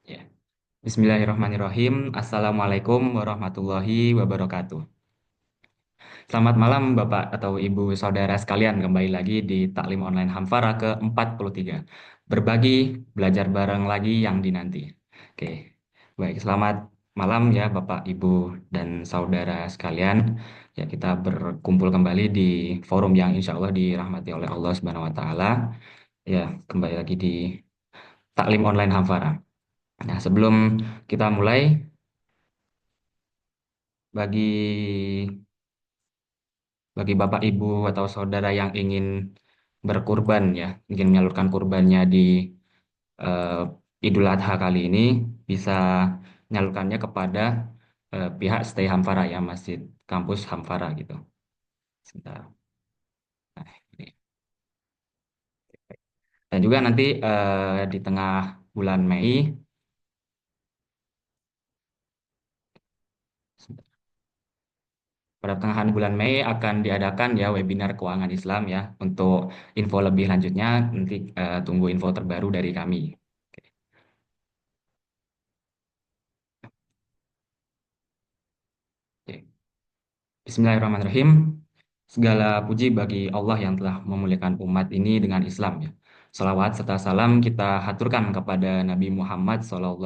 Ya. Bismillahirrahmanirrahim. Assalamualaikum warahmatullahi wabarakatuh. Selamat malam Bapak atau Ibu Saudara sekalian, kembali lagi di Taklim Online Hamfara ke-43. Berbagi, belajar bareng lagi yang dinanti. Oke, baik. Selamat malam ya Bapak, Ibu, dan Saudara sekalian. Ya, kita berkumpul kembali di forum yang insya Allah dirahmati oleh Allah Subhanahu wa Ta'ala. Ya, kembali lagi di Taklim Online Hamfara. Nah, sebelum kita mulai, bagi bagi Bapak Ibu atau saudara yang ingin berkurban ya, ingin menyalurkan kurbannya di eh, Idul Adha kali ini, bisa menyalurkannya kepada pihak Stay Hamfara ya, Masjid Kampus Hamfara gitu. Sebentar. Nah, ini. Dan juga nanti di tengah bulan Mei, pada pertengahan bulan Mei akan diadakan ya webinar keuangan Islam ya. Untuk info lebih lanjutnya nanti tunggu info terbaru dari kami. Oke. Oke. Bismillahirrahmanirrahim. Segala puji bagi Allah yang telah memuliakan umat ini dengan Islam ya. Salawat serta salam kita haturkan kepada Nabi Muhammad SAW,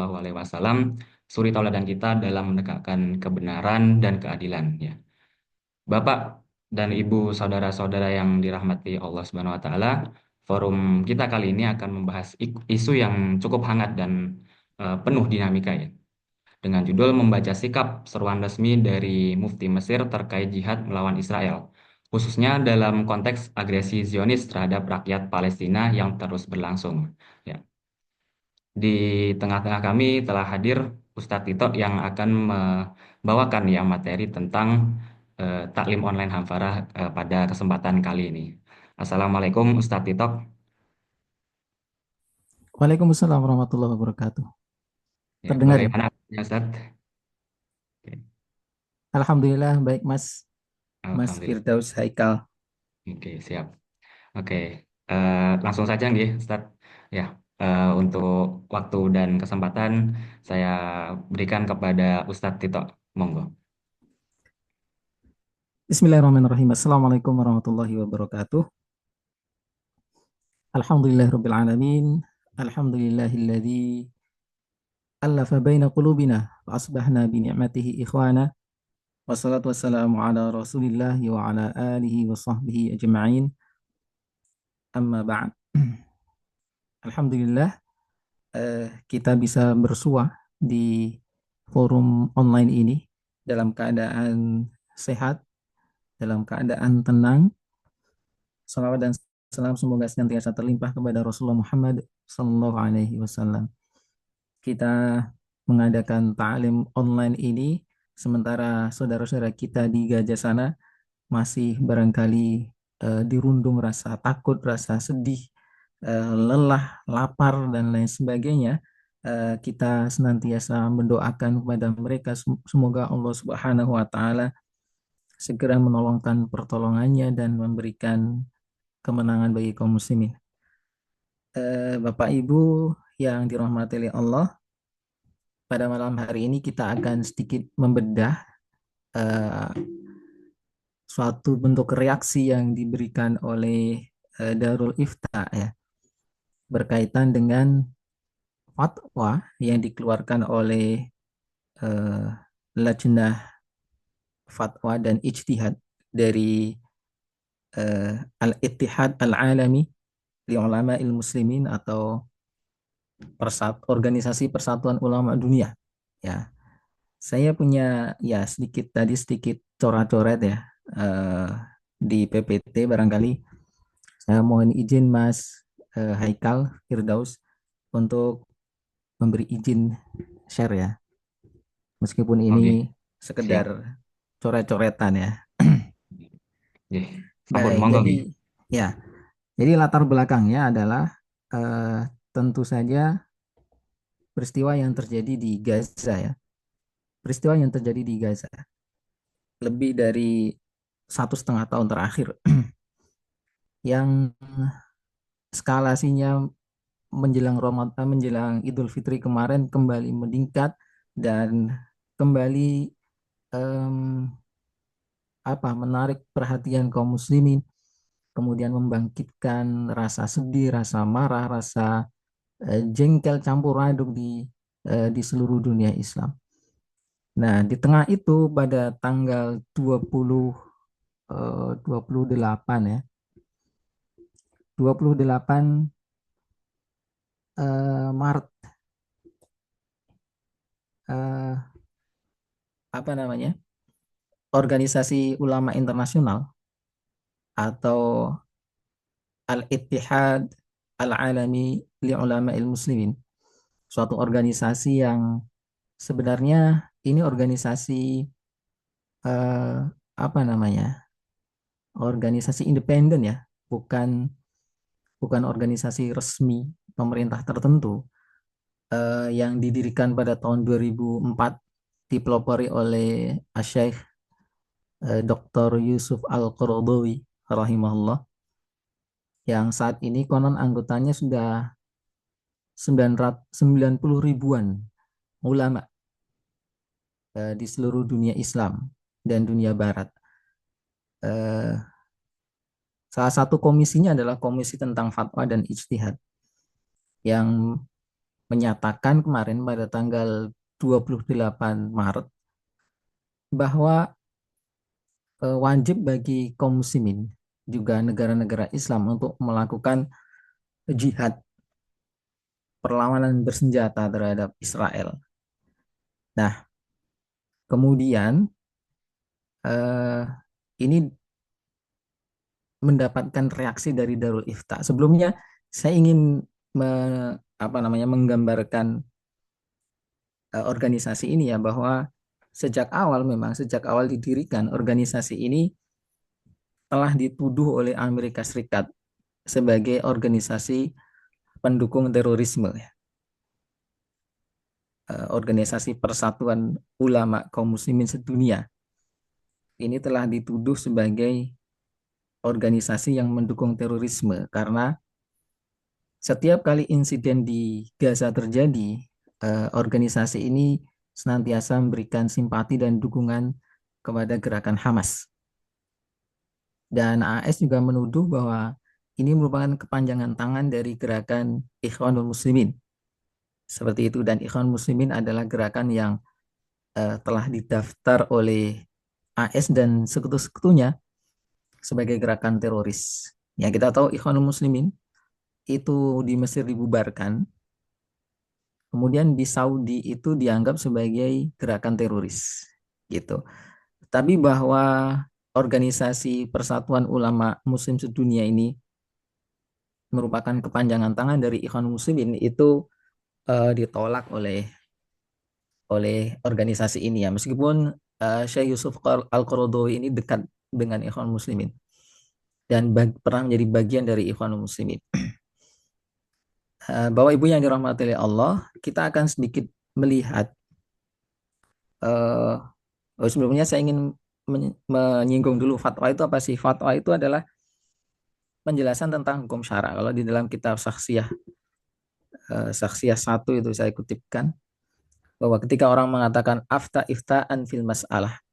suri tauladan kita dalam menegakkan kebenaran dan keadilan ya. Bapak dan Ibu saudara-saudara yang dirahmati Allah Subhanahu wa taala, forum kita kali ini akan membahas isu yang cukup hangat dan penuh dinamika ya, dengan judul membaca sikap seruan resmi dari Mufti Mesir terkait jihad melawan Israel, khususnya dalam konteks agresi Zionis terhadap rakyat Palestina yang terus berlangsung. Ya. Di tengah-tengah kami telah hadir Ustadz Tito yang akan membawakan ya materi tentang taklim online Hamfara pada kesempatan kali ini. Assalamualaikum Ustadz Tito. Waalaikumsalam warahmatullahi wabarakatuh. Ya, Terdengar ya? bagaimana Ustadz? Oke. Alhamdulillah baik Mas. Mas Alhamdulillah. Firdaus Haikal. Oke, siap. Oke, langsung saja nih, Ustadz. Ya, untuk waktu dan kesempatan saya berikan kepada Ustadz Tito. Monggo. Bismillahirrahmanirrahim. Assalamualaikum warahmatullahi wabarakatuh. Alhamdulillahirabbil alamin. Alhamdulillahilladzi alafa baina qulubina wa asbahna bi ni'matihi ikhwana. Wassalatu wassalamu ala Rasulillah wa ala alihi wa sahbihi ajma'in. Amma ba'd. Alhamdulillah kita bisa bersua di forum online ini dalam keadaan sehat, dalam keadaan tenang. Salawat dan salam semoga senantiasa terlimpah kepada Rasulullah Muhammad Sallallahu Alaihi Wasallam. Kita mengadakan ta'lim online ini sementara saudara-saudara kita di Gajah sana masih barangkali dirundung rasa takut, rasa sedih, lelah, lapar dan lain sebagainya. Kita senantiasa mendoakan kepada mereka semoga Allah Subhanahu Wa Taala segera menolongkan pertolongannya dan memberikan kemenangan bagi kaum muslimin. Bapak Ibu yang dirahmati oleh Allah, pada malam hari ini kita akan sedikit membedah eh, suatu bentuk reaksi yang diberikan oleh Darul Ifta ya, berkaitan dengan fatwa yang dikeluarkan oleh eh, Lajnah Fatwa dan Ijtihad dari Al-Ittihad Al-Alami li Ulama Muslimin atau Organisasi Persatuan Ulama Dunia. Ya, saya punya ya sedikit coret-coret ya eh, di PPT barangkali. Saya mohon izin Mas Haikal Firdaus untuk memberi izin share ya, meskipun Oke, ini siap. sekedar coret-coretan ya. Oke, sampun, Baik, monggo jadi nggih. ya, jadi latar belakangnya adalah tentu saja peristiwa yang terjadi di Gaza ya. Peristiwa yang terjadi di Gaza lebih dari 1,5 tahun terakhir yang eskalasinya menjelang Ramadan, menjelang Idul Fitri kemarin kembali meningkat dan kembali em, menarik perhatian kaum muslimin, kemudian membangkitkan rasa sedih, rasa marah, rasa jengkel campur aduk di seluruh dunia Islam. Nah, di tengah itu pada tanggal 28 ya, 28 Maret, eh, apa namanya? Organisasi Ulama Internasional atau Al-Ittihad Al-Alami li Ulama'il Muslimin, suatu organisasi yang sebenarnya ini organisasi eh, apa namanya? Organisasi independen ya, bukan bukan organisasi resmi pemerintah tertentu, yang didirikan pada tahun 2004, dipelopori oleh Asy-Syaikh Dr. Yusuf Al-Qaradawi rahimahullah, yang saat ini konon anggotanya sudah 90 ribuan ulama di seluruh dunia Islam dan dunia Barat. Eh, Salah satu komisinya adalah komisi tentang fatwa dan ijtihad yang menyatakan kemarin pada tanggal 28 Maret bahwa wajib bagi kaum muslimin juga negara-negara Islam untuk melakukan jihad, perlawanan bersenjata terhadap Israel. Nah, kemudian eh, ini mendapatkan reaksi dari Darul Ifta. Sebelumnya saya ingin menggambarkan organisasi ini ya, bahwa sejak awal didirikan organisasi ini telah dituduh oleh Amerika Serikat sebagai organisasi pendukung terorisme ya. Organisasi Persatuan Ulama Kaum Muslimin Sedunia ini telah dituduh sebagai organisasi yang mendukung terorisme karena setiap kali insiden di Gaza terjadi, organisasi ini senantiasa memberikan simpati dan dukungan kepada gerakan Hamas. Dan AS juga menuduh bahwa ini merupakan kepanjangan tangan dari gerakan Ikhwanul Muslimin. Seperti itu, dan Ikhwanul Muslimin adalah gerakan yang telah didaftar oleh AS dan sekutu-sekutunya sebagai gerakan teroris. Ya, kita tahu Ikhwanul Muslimin itu di Mesir dibubarkan, kemudian di Saudi itu dianggap sebagai gerakan teroris, gitu. Tapi bahwa organisasi Persatuan Ulama Muslim Sedunia ini merupakan kepanjangan tangan dari Ikhwan Muslimin itu ditolak oleh organisasi ini ya, meskipun Syekh Yusuf Al-Qaradawi ini dekat dengan Ikhwan Muslimin dan pernah menjadi bagian dari Ikhwan Muslimin. Bapak Ibu yang dirahmati oleh Allah, kita akan sedikit melihat, uh, sebelumnya saya ingin menyinggung dulu fatwa itu apa sih. Fatwa itu adalah penjelasan tentang hukum syara. Kalau di dalam kitab Saksiyah, Saksiyah 1 itu saya kutipkan bahwa ketika orang mengatakan afta ifta'an fil mas'alah,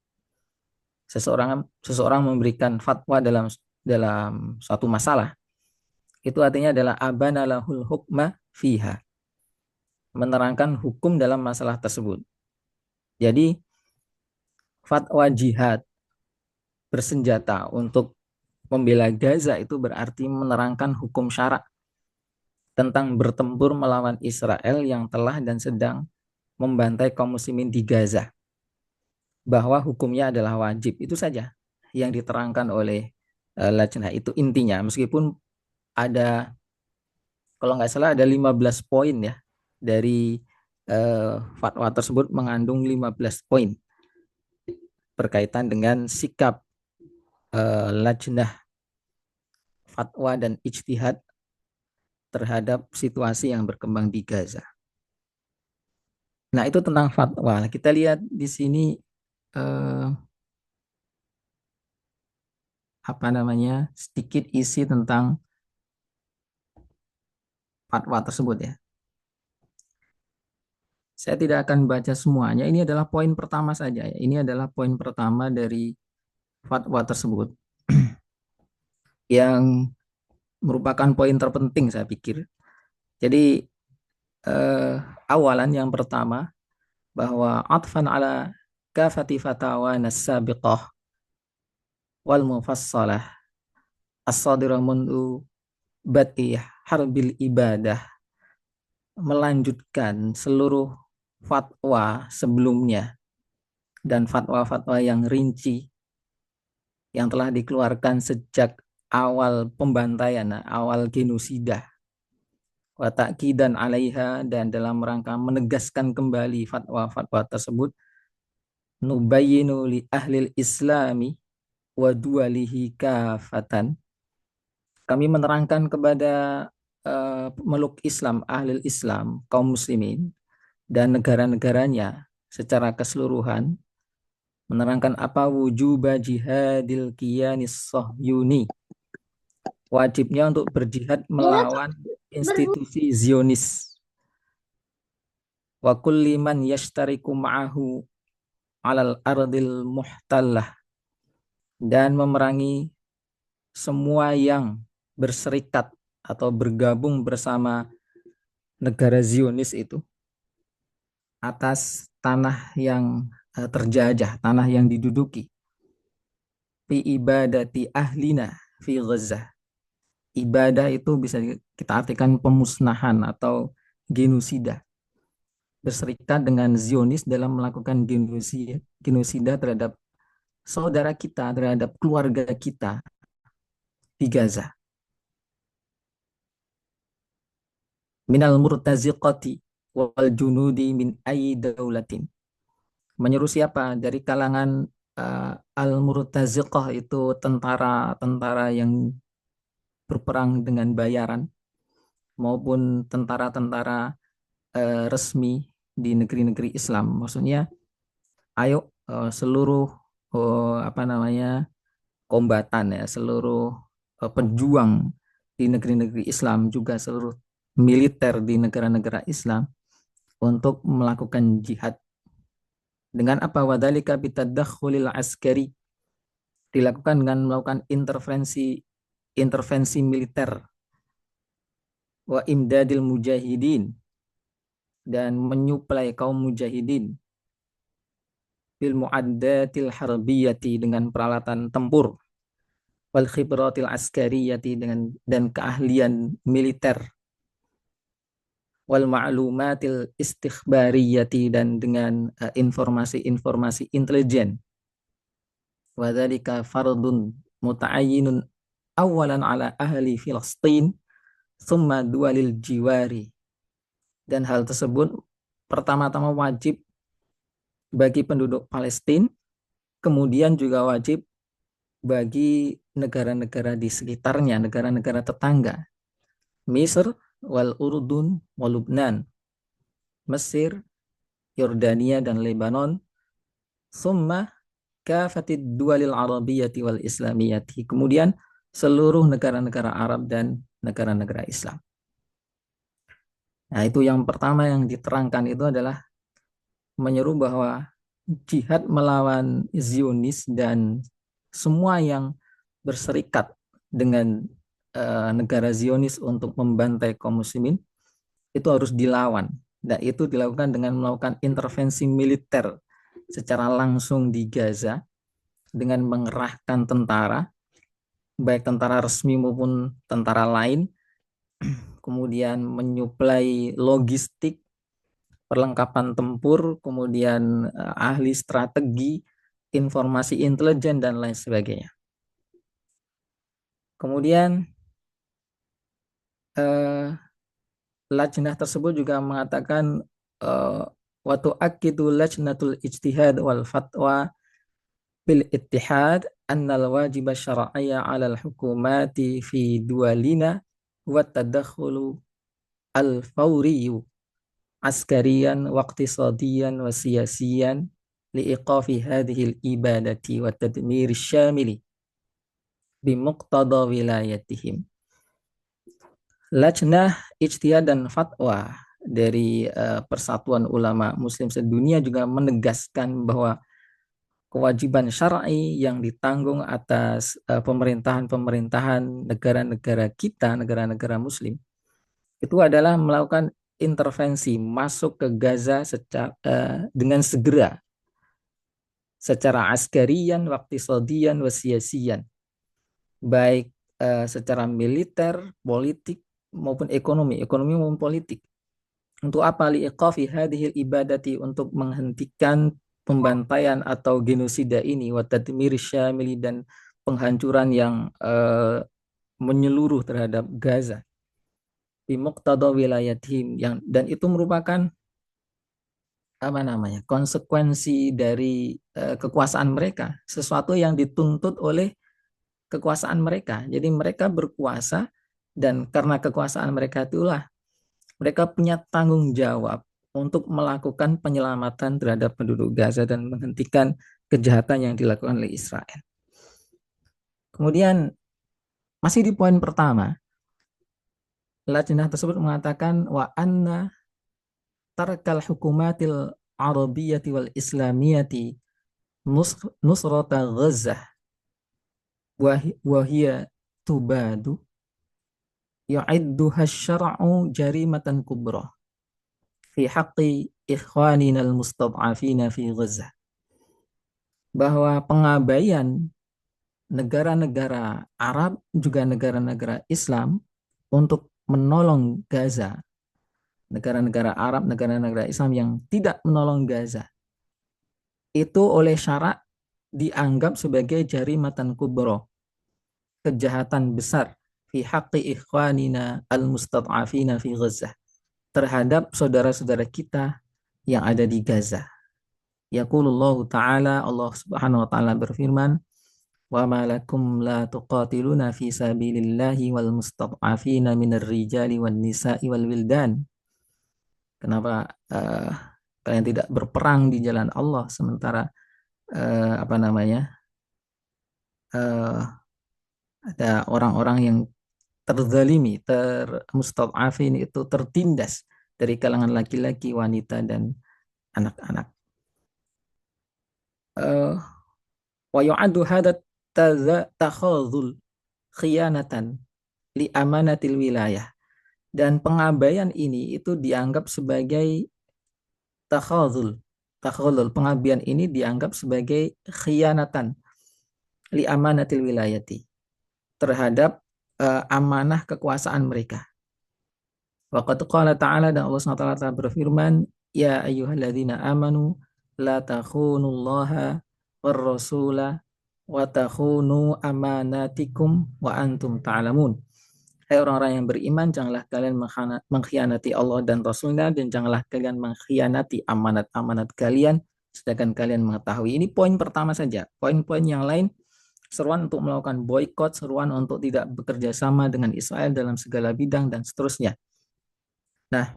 seseorang seseorang memberikan fatwa dalam dalam suatu masalah, itu artinya adalah abana lahul hukma fiha, menerangkan hukum dalam masalah tersebut. Jadi fatwa jihad bersenjata untuk membela Gaza itu berarti menerangkan hukum syarak tentang bertempur melawan Israel yang telah dan sedang membantai kaum muslimin di Gaza, bahwa hukumnya adalah wajib. Itu saja yang diterangkan oleh Lajnah, itu intinya, meskipun ada, kalau nggak salah ada 15 poin ya, dari fatwa tersebut mengandung 15 poin berkaitan dengan sikap Lajnah fatwa dan ijtihad terhadap situasi yang berkembang di Gaza. Nah, itu tentang fatwa. Kita lihat di sini eh, sedikit isi tentang fatwa tersebut ya. Saya tidak akan baca semuanya. Ini adalah poin pertama saja ya. Ini adalah poin pertama dari fatwa tersebut yang merupakan poin terpenting saya pikir. Jadi eh, awalan yang pertama bahwa atfan ala kafati fatawa nasabiqah wal mufassalah as-sadirah mundu bad'i harbil ibadah, melanjutkan seluruh fatwa sebelumnya dan fatwa-fatwa yang rinci yang telah dikeluarkan sejak awal pembantaian, awal genosida, wa ta'kidan alaiha, dan dalam rangka menegaskan kembali fatwa-fatwa tersebut, nubayyinu li ahlil islami wa dualihi kafatan, kami menerangkan kepada meluk Islam, ahli Islam, kaum muslimin dan negara-negaranya secara keseluruhan, menerangkan apa wujuba jihadil kiyanis sohyuni, wajibnya untuk berjihad melawan institusi Zionis, wa kulli man yashtariku ma'ahu alal ardil muhtallah, dan memerangi semua yang berserikat atau bergabung bersama negara Zionis itu atas tanah yang terjajah, tanah yang diduduki, fi ibadati ahlina fi Gaza. Ibadah itu bisa kita artikan pemusnahan atau genosida. Berserikat dengan Zionis dalam melakukan genosida terhadap saudara kita, terhadap keluarga kita di Gaza. Minal murtaziqati wal junudi min ayyi daulatin. Menyeru siapa? Dari kalangan al-murtaziqah, itu tentara-tentara yang berperang dengan bayaran, maupun tentara-tentara resmi di negeri-negeri Islam. Maksudnya, ayo seluruh apa namanya kombatan ya, seluruh pejuang di negeri-negeri Islam, juga seluruh militer di negara-negara Islam untuk melakukan jihad. Dengan apa? Wadhalika bitadakhulil askari, dilakukan dengan melakukan intervensi intervensi militer, wa imdadil mujahidin, dan menyuplai kaum mujahidin, bil muaddatil harbiyati, dengan peralatan tempur, wal khibratil askariyati, dengan dan keahlian militer, wal ma'lumatil istikhbariyati, dan dengan informasi-informasi intelijen. Wadzalika fardun muta'ayyinun awalan ala ahli Filistin thumma dualil jiwari, dan hal tersebut pertama-tama wajib bagi penduduk Palestina, kemudian juga wajib bagi negara-negara di sekitarnya, negara-negara tetangga, Mesir wal Urdun wal Lubnan, Mesir, Yordania, dan Lebanon, summa kafatid dualil arabiyyati wal islamiyati, kemudian seluruh negara-negara Arab dan negara-negara Islam. Nah, itu yang pertama yang diterangkan itu adalah menyeru bahwa jihad melawan Zionis dan semua yang berserikat dengan negara Zionis untuk membantai kaum muslimin itu harus dilawan, dan itu dilakukan dengan melakukan intervensi militer secara langsung di Gaza dengan mengerahkan tentara, baik tentara resmi maupun tentara lain, kemudian menyuplai logistik, perlengkapan tempur, kemudian ahli strategi, informasi intelijen, dan lain sebagainya. Kemudian lajnah tersebut juga mengatakan wa tu'akkidu lajnatul ijtihad wal fatwa bil ittihad annal wajib syar'iyya 'alal hukumati fi duwalina wa tadakhulu al fawriyyu askariyan wa iqtisadiyan wa siyasiyan liiqafi hadhihi al ibadati wa tadmir syamili bi muqtada wilayatihim. Lajnah Ijtihad dan Fatwa dari Persatuan Ulama Muslim sedunia juga menegaskan bahwa kewajiban syar'i yang ditanggung atas pemerintahan-pemerintahan negara-negara kita, negara-negara Muslim, itu adalah melakukan intervensi masuk ke Gaza dengan segera, secara askarian, waktisodian, wasiasian, baik secara militer, politik maupun ekonomi maupun politik. Untuk apa? Liiqafi hadhil ibadati, untuk menghentikan pembantaian atau genosida ini, wa tadmir syamili, dan penghancuran yang menyeluruh terhadap Gaza, di muqtada wilayatihim, dan itu merupakan apa namanya, konsekuensi dari kekuasaan mereka, sesuatu yang dituntut oleh kekuasaan mereka. Jadi mereka berkuasa, dan karena kekuasaan mereka itulah mereka punya tanggung jawab untuk melakukan penyelamatan terhadap penduduk Gaza dan menghentikan kejahatan yang dilakukan oleh Israel. Kemudian masih di poin pertama, lajnah tersebut mengatakan wa anna tarkal hukumatil arabiyyati wal islamiyati nusrata Gaza wahia tubadu yu'idduha syara'u jarimatan kubra fi haqqi ikhwanina al-mustad'afina fi Gaza. Bahwa pengabaian negara-negara Arab juga negara-negara Islam untuk menolong Gaza, negara-negara Arab, negara-negara Islam yang tidak menolong Gaza, itu oleh syarak dianggap sebagai jarimatan kubro, kejahatan besar, fi haqqi ikhwanina al-mustad'afina fi Gaza, terhadap saudara-saudara kita yang ada di Gaza. Yaqulullahu ta'ala, Allah subhanahu wa ta'ala berfirman, wa ma lakum la tuqatiluna fi sabilillahi wal mustad'afina minar rijali wan nisa'i wal wildan. Kenapa kalian tidak berperang di jalan Allah sementara apa namanya, ada orang-orang yang terzalimi, termustad'afin, itu tertindas dari kalangan laki-laki, wanita dan anak-anak. Wa yu'addu hadat takhadhul khiyanatan li amanatil wilayah, dan pengabaian ini itu dianggap sebagai takhadhul. Pengabaian ini dianggap sebagai khianatan li amanatil wilayati, terhadap amanah kekuasaan mereka. Waqad qala ta'ala, dan Allah SWT berfirman, ya ayyuhalladzina amanu la takhunullaha war rasula wa takhunu amanatikum wa antum ta'lamun. Hai orang-orang yang beriman, janganlah kalian mengkhianati Allah dan Rasulnya, dan janganlah kalian mengkhianati amanat-amanat kalian sedangkan kalian mengetahui. Ini poin pertama saja. Poin-poin yang lain, seruan untuk melakukan boykot, seruan untuk tidak bekerja sama dengan Israel dalam segala bidang, dan seterusnya. Nah,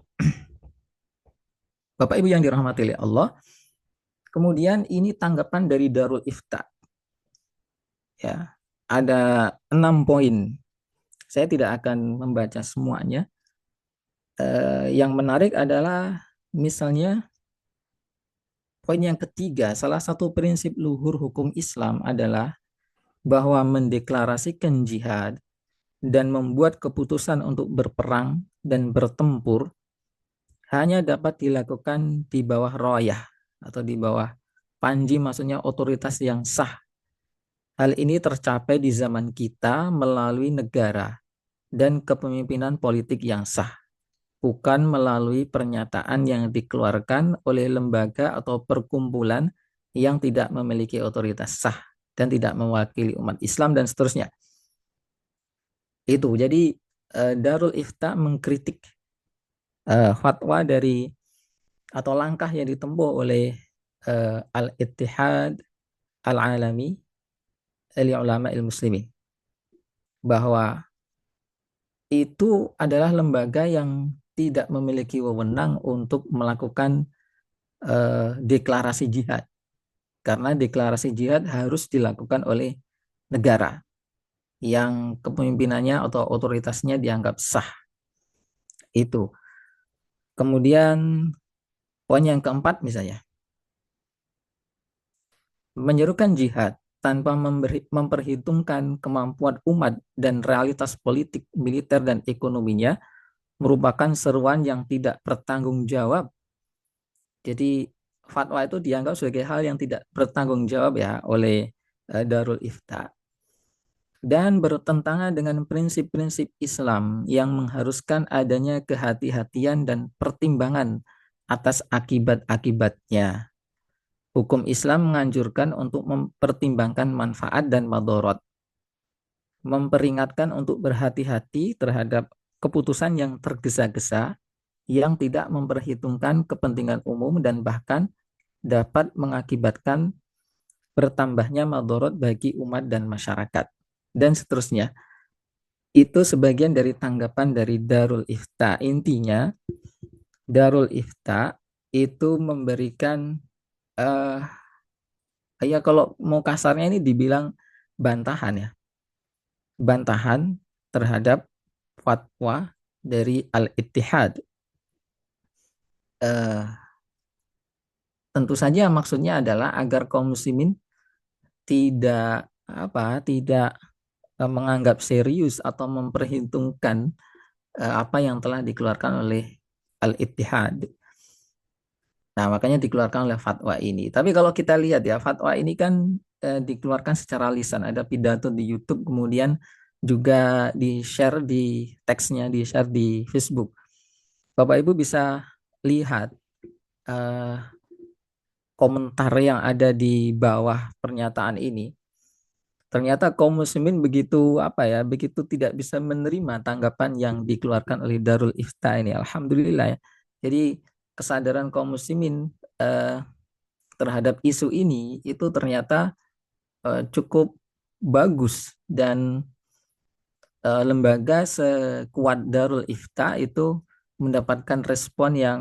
Bapak Ibu yang dirahmati oleh Allah, kemudian ini tanggapan dari Darul Ifta. Ya, ada 6 poin. Saya tidak akan membaca semuanya. Yang menarik adalah misalnya poin yang ketiga, salah satu prinsip luhur hukum Islam adalah bahwa mendeklarasikan jihad dan membuat keputusan untuk berperang dan bertempur hanya dapat dilakukan di bawah royah atau di bawah panji, maksudnya otoritas yang sah. Hal ini tercapai di zaman kita melalui negara dan kepemimpinan politik yang sah, bukan melalui pernyataan yang dikeluarkan oleh lembaga atau perkumpulan yang tidak memiliki otoritas sah dan tidak mewakili umat Islam dan seterusnya. Itu jadi Darul Ifta mengkritik fatwa dari atau langkah yang ditempuh oleh Al-Ittihad Al-Alami li Ulama il-Muslimin, bahwa itu adalah lembaga yang tidak memiliki wewenang untuk melakukan deklarasi jihad, karena deklarasi jihad harus dilakukan oleh negara yang kepemimpinannya atau otoritasnya dianggap sah. Itu. Kemudian poin yang keempat misalnya, menyerukan jihad tanpa memperhitungkan kemampuan umat dan realitas politik, militer, dan ekonominya merupakan seruan yang tidak bertanggung jawab. Jadi fatwa itu dianggap sebagai hal yang tidak bertanggung jawab ya oleh Darul Ifta dan bertentangan dengan prinsip-prinsip Islam yang mengharuskan adanya kehati-hatian dan pertimbangan atas akibat-akibatnya. Hukum Islam menganjurkan untuk mempertimbangkan manfaat dan madorot, memperingatkan untuk berhati-hati terhadap keputusan yang tergesa-gesa, yang tidak memperhitungkan kepentingan umum dan bahkan dapat mengakibatkan bertambahnya madorot bagi umat dan masyarakat, dan seterusnya. Itu sebagian dari tanggapan dari Darul Ifta. Intinya, Darul Ifta itu memberikan uh, ya kalau mau kasarnya ini dibilang bantahan ya, bantahan terhadap fatwa dari Al-Ittihad. Uh, Tentu saja maksudnya adalah agar kaum muslimin tidak menganggap serius atau memperhitungkan apa yang telah dikeluarkan oleh Al-Ittihad. Nah, makanya dikeluarkan oleh fatwa ini. Tapi kalau kita lihat ya, fatwa ini kan dikeluarkan secara lisan. Ada pidato di YouTube, kemudian juga di-share di teksnya, di-share di Facebook. Bapak Ibu bisa lihat eh, komentar yang ada di bawah pernyataan ini. Ternyata kaum muslimin begitu begitu tidak bisa menerima tanggapan yang dikeluarkan oleh Darul Ifta ini. Alhamdulillah ya. Jadi kesadaran kaum muslimin terhadap isu ini itu ternyata cukup bagus, dan lembaga sekuat Darul Ifta itu mendapatkan respon yang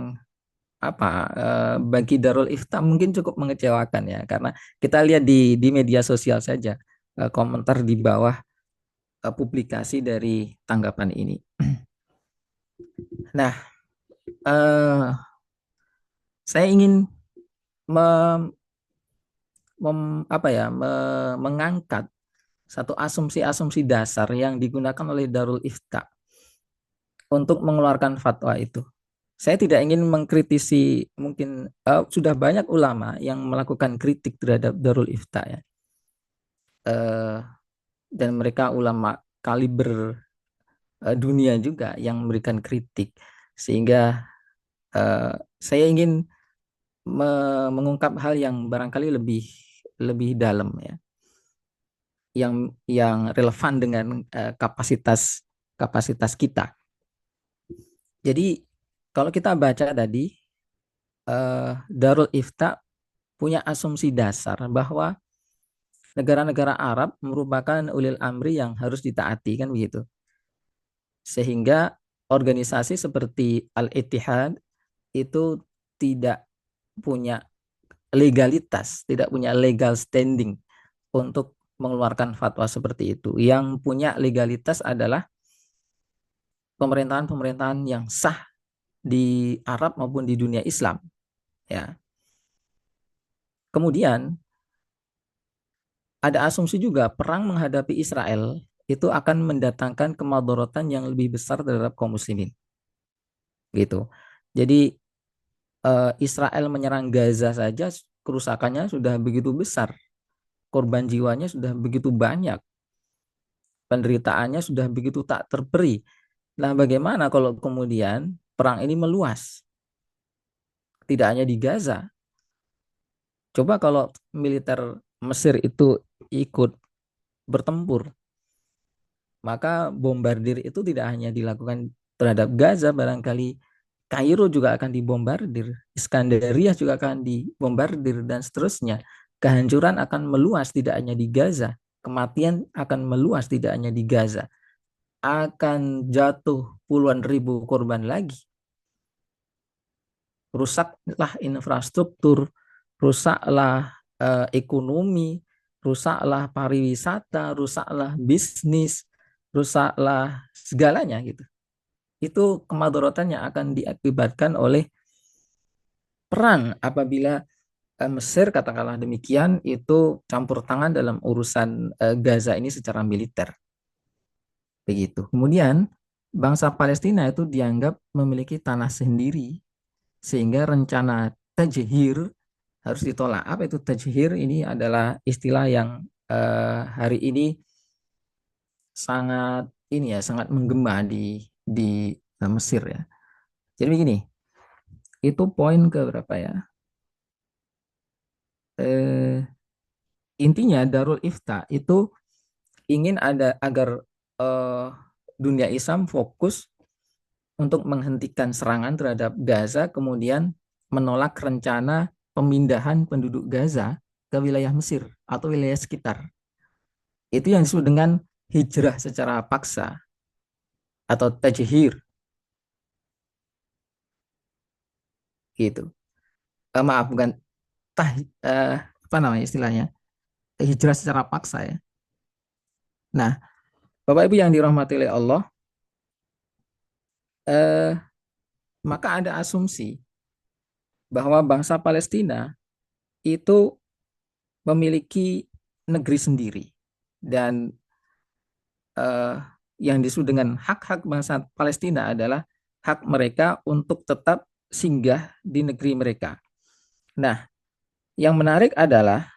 bagi Darul Ifta mungkin cukup mengecewakan ya, karena kita lihat di media sosial saja komentar di bawah publikasi dari tanggapan ini. Nah, eh, saya ingin mem, mengangkat satu asumsi-asumsi dasar yang digunakan oleh Darul Ifta untuk mengeluarkan fatwa itu. Saya tidak ingin mengkritisi, mungkin sudah banyak ulama yang melakukan kritik terhadap Darul Ifta ya. Eh, dan mereka ulama kaliber dunia juga yang memberikan kritik, sehingga saya ingin mengungkap hal yang barangkali lebih lebih dalam ya, yang relevan dengan kapasitas kapasitas kita. Jadi kalau kita baca tadi, Darul Ifta punya asumsi dasar bahwa negara-negara Arab merupakan ulil amri yang harus ditaati, kan begitu. Sehingga organisasi seperti Al-Ittihad itu tidak punya legalitas, tidak punya legal standing untuk mengeluarkan fatwa seperti itu. Yang punya legalitas adalah pemerintahan-pemerintahan yang sah di Arab maupun di dunia Islam. Ya. Kemudian ada asumsi juga perang menghadapi Israel itu akan mendatangkan kemadorotan yang lebih besar terhadap kaum muslimin. Gitu. Jadi Israel menyerang Gaza saja kerusakannya sudah begitu besar, korban jiwanya sudah begitu banyak, penderitaannya sudah begitu tak terperi. Nah, bagaimana kalau kemudian perang ini meluas? Tidak hanya di Gaza. Coba kalau militer Mesir itu ikut bertempur, maka bombardir itu tidak hanya dilakukan terhadap Gaza, barangkali Kairo juga akan dibombardir, Iskandaria juga akan dibombardir, dan seterusnya. Kehancuran akan meluas tidak hanya di Gaza, kematian akan meluas tidak hanya di Gaza, akan jatuh puluhan ribu korban lagi. Rusaklah infrastruktur, rusaklah ekonomi, rusaklah pariwisata, rusaklah bisnis, rusaklah segalanya gitu. itu kemadorotan yang akan diakibatkan oleh perang apabila Mesir katakanlah demikian itu campur tangan dalam urusan Gaza ini secara militer begitu. Kemudian bangsa Palestina itu dianggap memiliki tanah sendiri sehingga rencana tajhir harus ditolak. Apa itu tajhir? Ini adalah istilah yang hari ini sangat ini ya sangat menggema di Mesir ya. Jadi begini, itu poin ke berapa ya? Eh, Intinya Darul Ifta itu ingin ada agar eh, dunia Islam fokus untuk menghentikan serangan terhadap Gaza, kemudian menolak rencana pemindahan penduduk Gaza ke wilayah Mesir atau wilayah sekitar. Itu yang disebut dengan hijrah secara paksa atau tajhir gitu. Maaf bukan tah apa namanya istilahnya? Hijrah secara paksa ya. Nah, Bapak Ibu yang dirahmati oleh Allah, eh, maka ada asumsi bahwa bangsa Palestina itu memiliki negeri sendiri dan eh, yang disebut dengan hak-hak bangsa Palestina adalah hak mereka untuk tetap singgah di negeri mereka. Nah, yang menarik adalah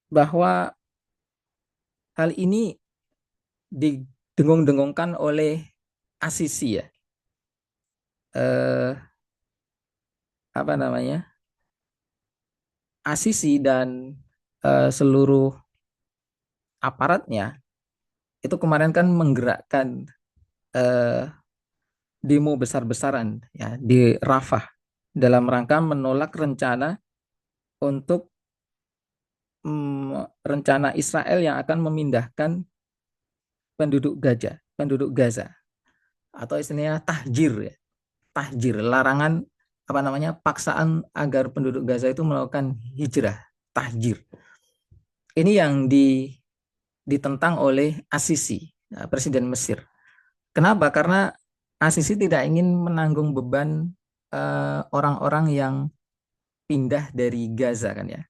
bahwa hal ini didengung-dengungkan oleh Asisi ya, eh, apa namanya, Asisi dan seluruh aparatnya itu kemarin kan menggerakkan eh, demo besar-besaran ya di Rafah dalam rangka menolak rencana untuk rencana Israel yang akan memindahkan penduduk Gaza atau istilahnya tahjir ya, tahjir, larangan apa namanya paksaan agar penduduk Gaza itu melakukan hijrah, tahjir. Ini yang ditentang oleh Asisi, Presiden Mesir. Kenapa? Karena Asisi tidak ingin menanggung beban orang-orang yang pindah dari Gaza kan ya.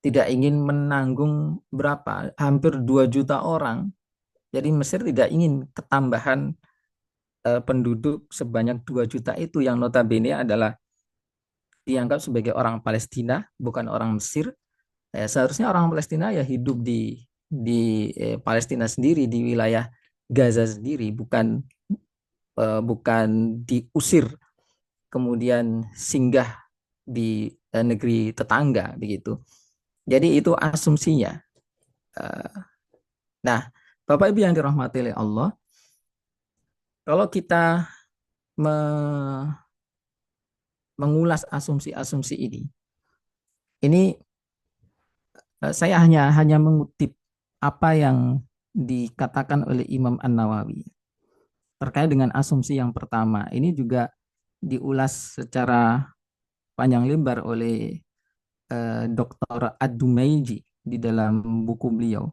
Tidak ingin menanggung berapa? Hampir 2 juta orang. Jadi Mesir tidak ingin ketambahan penduduk sebanyak 2 juta itu yang notabene adalah dianggap sebagai orang Palestina, bukan orang Mesir. Seharusnya orang Palestina ya hidup di Palestina sendiri, di wilayah Gaza sendiri, bukan diusir kemudian singgah di negeri tetangga begitu. Jadi itu asumsinya. Eh, Nah, Bapak Ibu yang dirahmati oleh Allah, kalau kita mengulas asumsi-asumsi ini saya hanya mengutip apa yang dikatakan oleh Imam An-Nawawi terkait dengan asumsi yang pertama. Ini juga diulas secara panjang lebar oleh Dr. Ad-Dumaiji di dalam buku beliau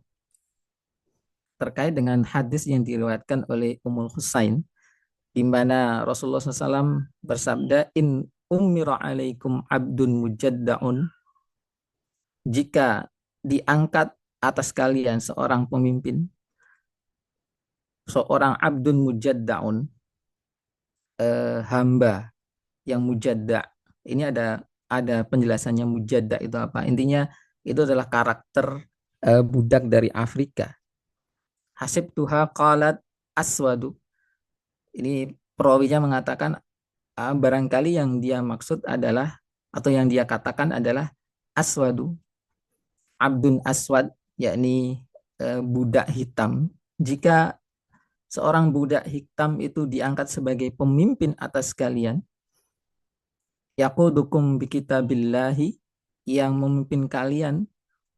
terkait dengan hadis yang diriwayatkan oleh Ummul Husain di mana Rasulullah SAW bersabda in ummira alaikum abdun mujaddaun jika diangkat atas kalian seorang pemimpin seorang abdun mujaddaun hamba yang mujadda ini ada penjelasannya mujadda itu apa intinya itu adalah karakter budak dari Afrika hasib tuha qalat aswadu ini perawinya mengatakan barangkali yang dia maksud adalah atau yang dia katakan adalah aswadu abdun aswad yakni budak hitam jika seorang budak hitam itu diangkat sebagai pemimpin atas kalian yaqudukum bi kitabillahi yang memimpin kalian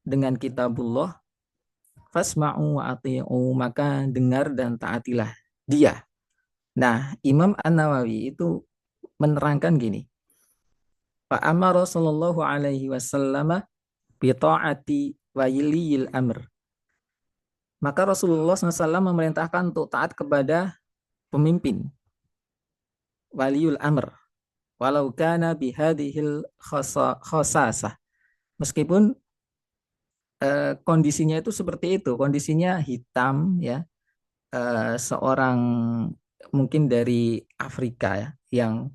dengan kitabullah fasma'u wa ati'u maka dengar dan taatilah dia. Nah, Imam An-Nawawi itu menerangkan gini. Fa amara sallallahu alaihi wasallam bi ta'ati wa yilil amr. Maka Rasulullah SAW memerintahkan untuk taat kepada pemimpin waliul amr walau kana bihadhil khosasah. Meskipun kondisinya itu seperti itu, kondisinya hitam ya, seorang mungkin dari Afrika ya, yang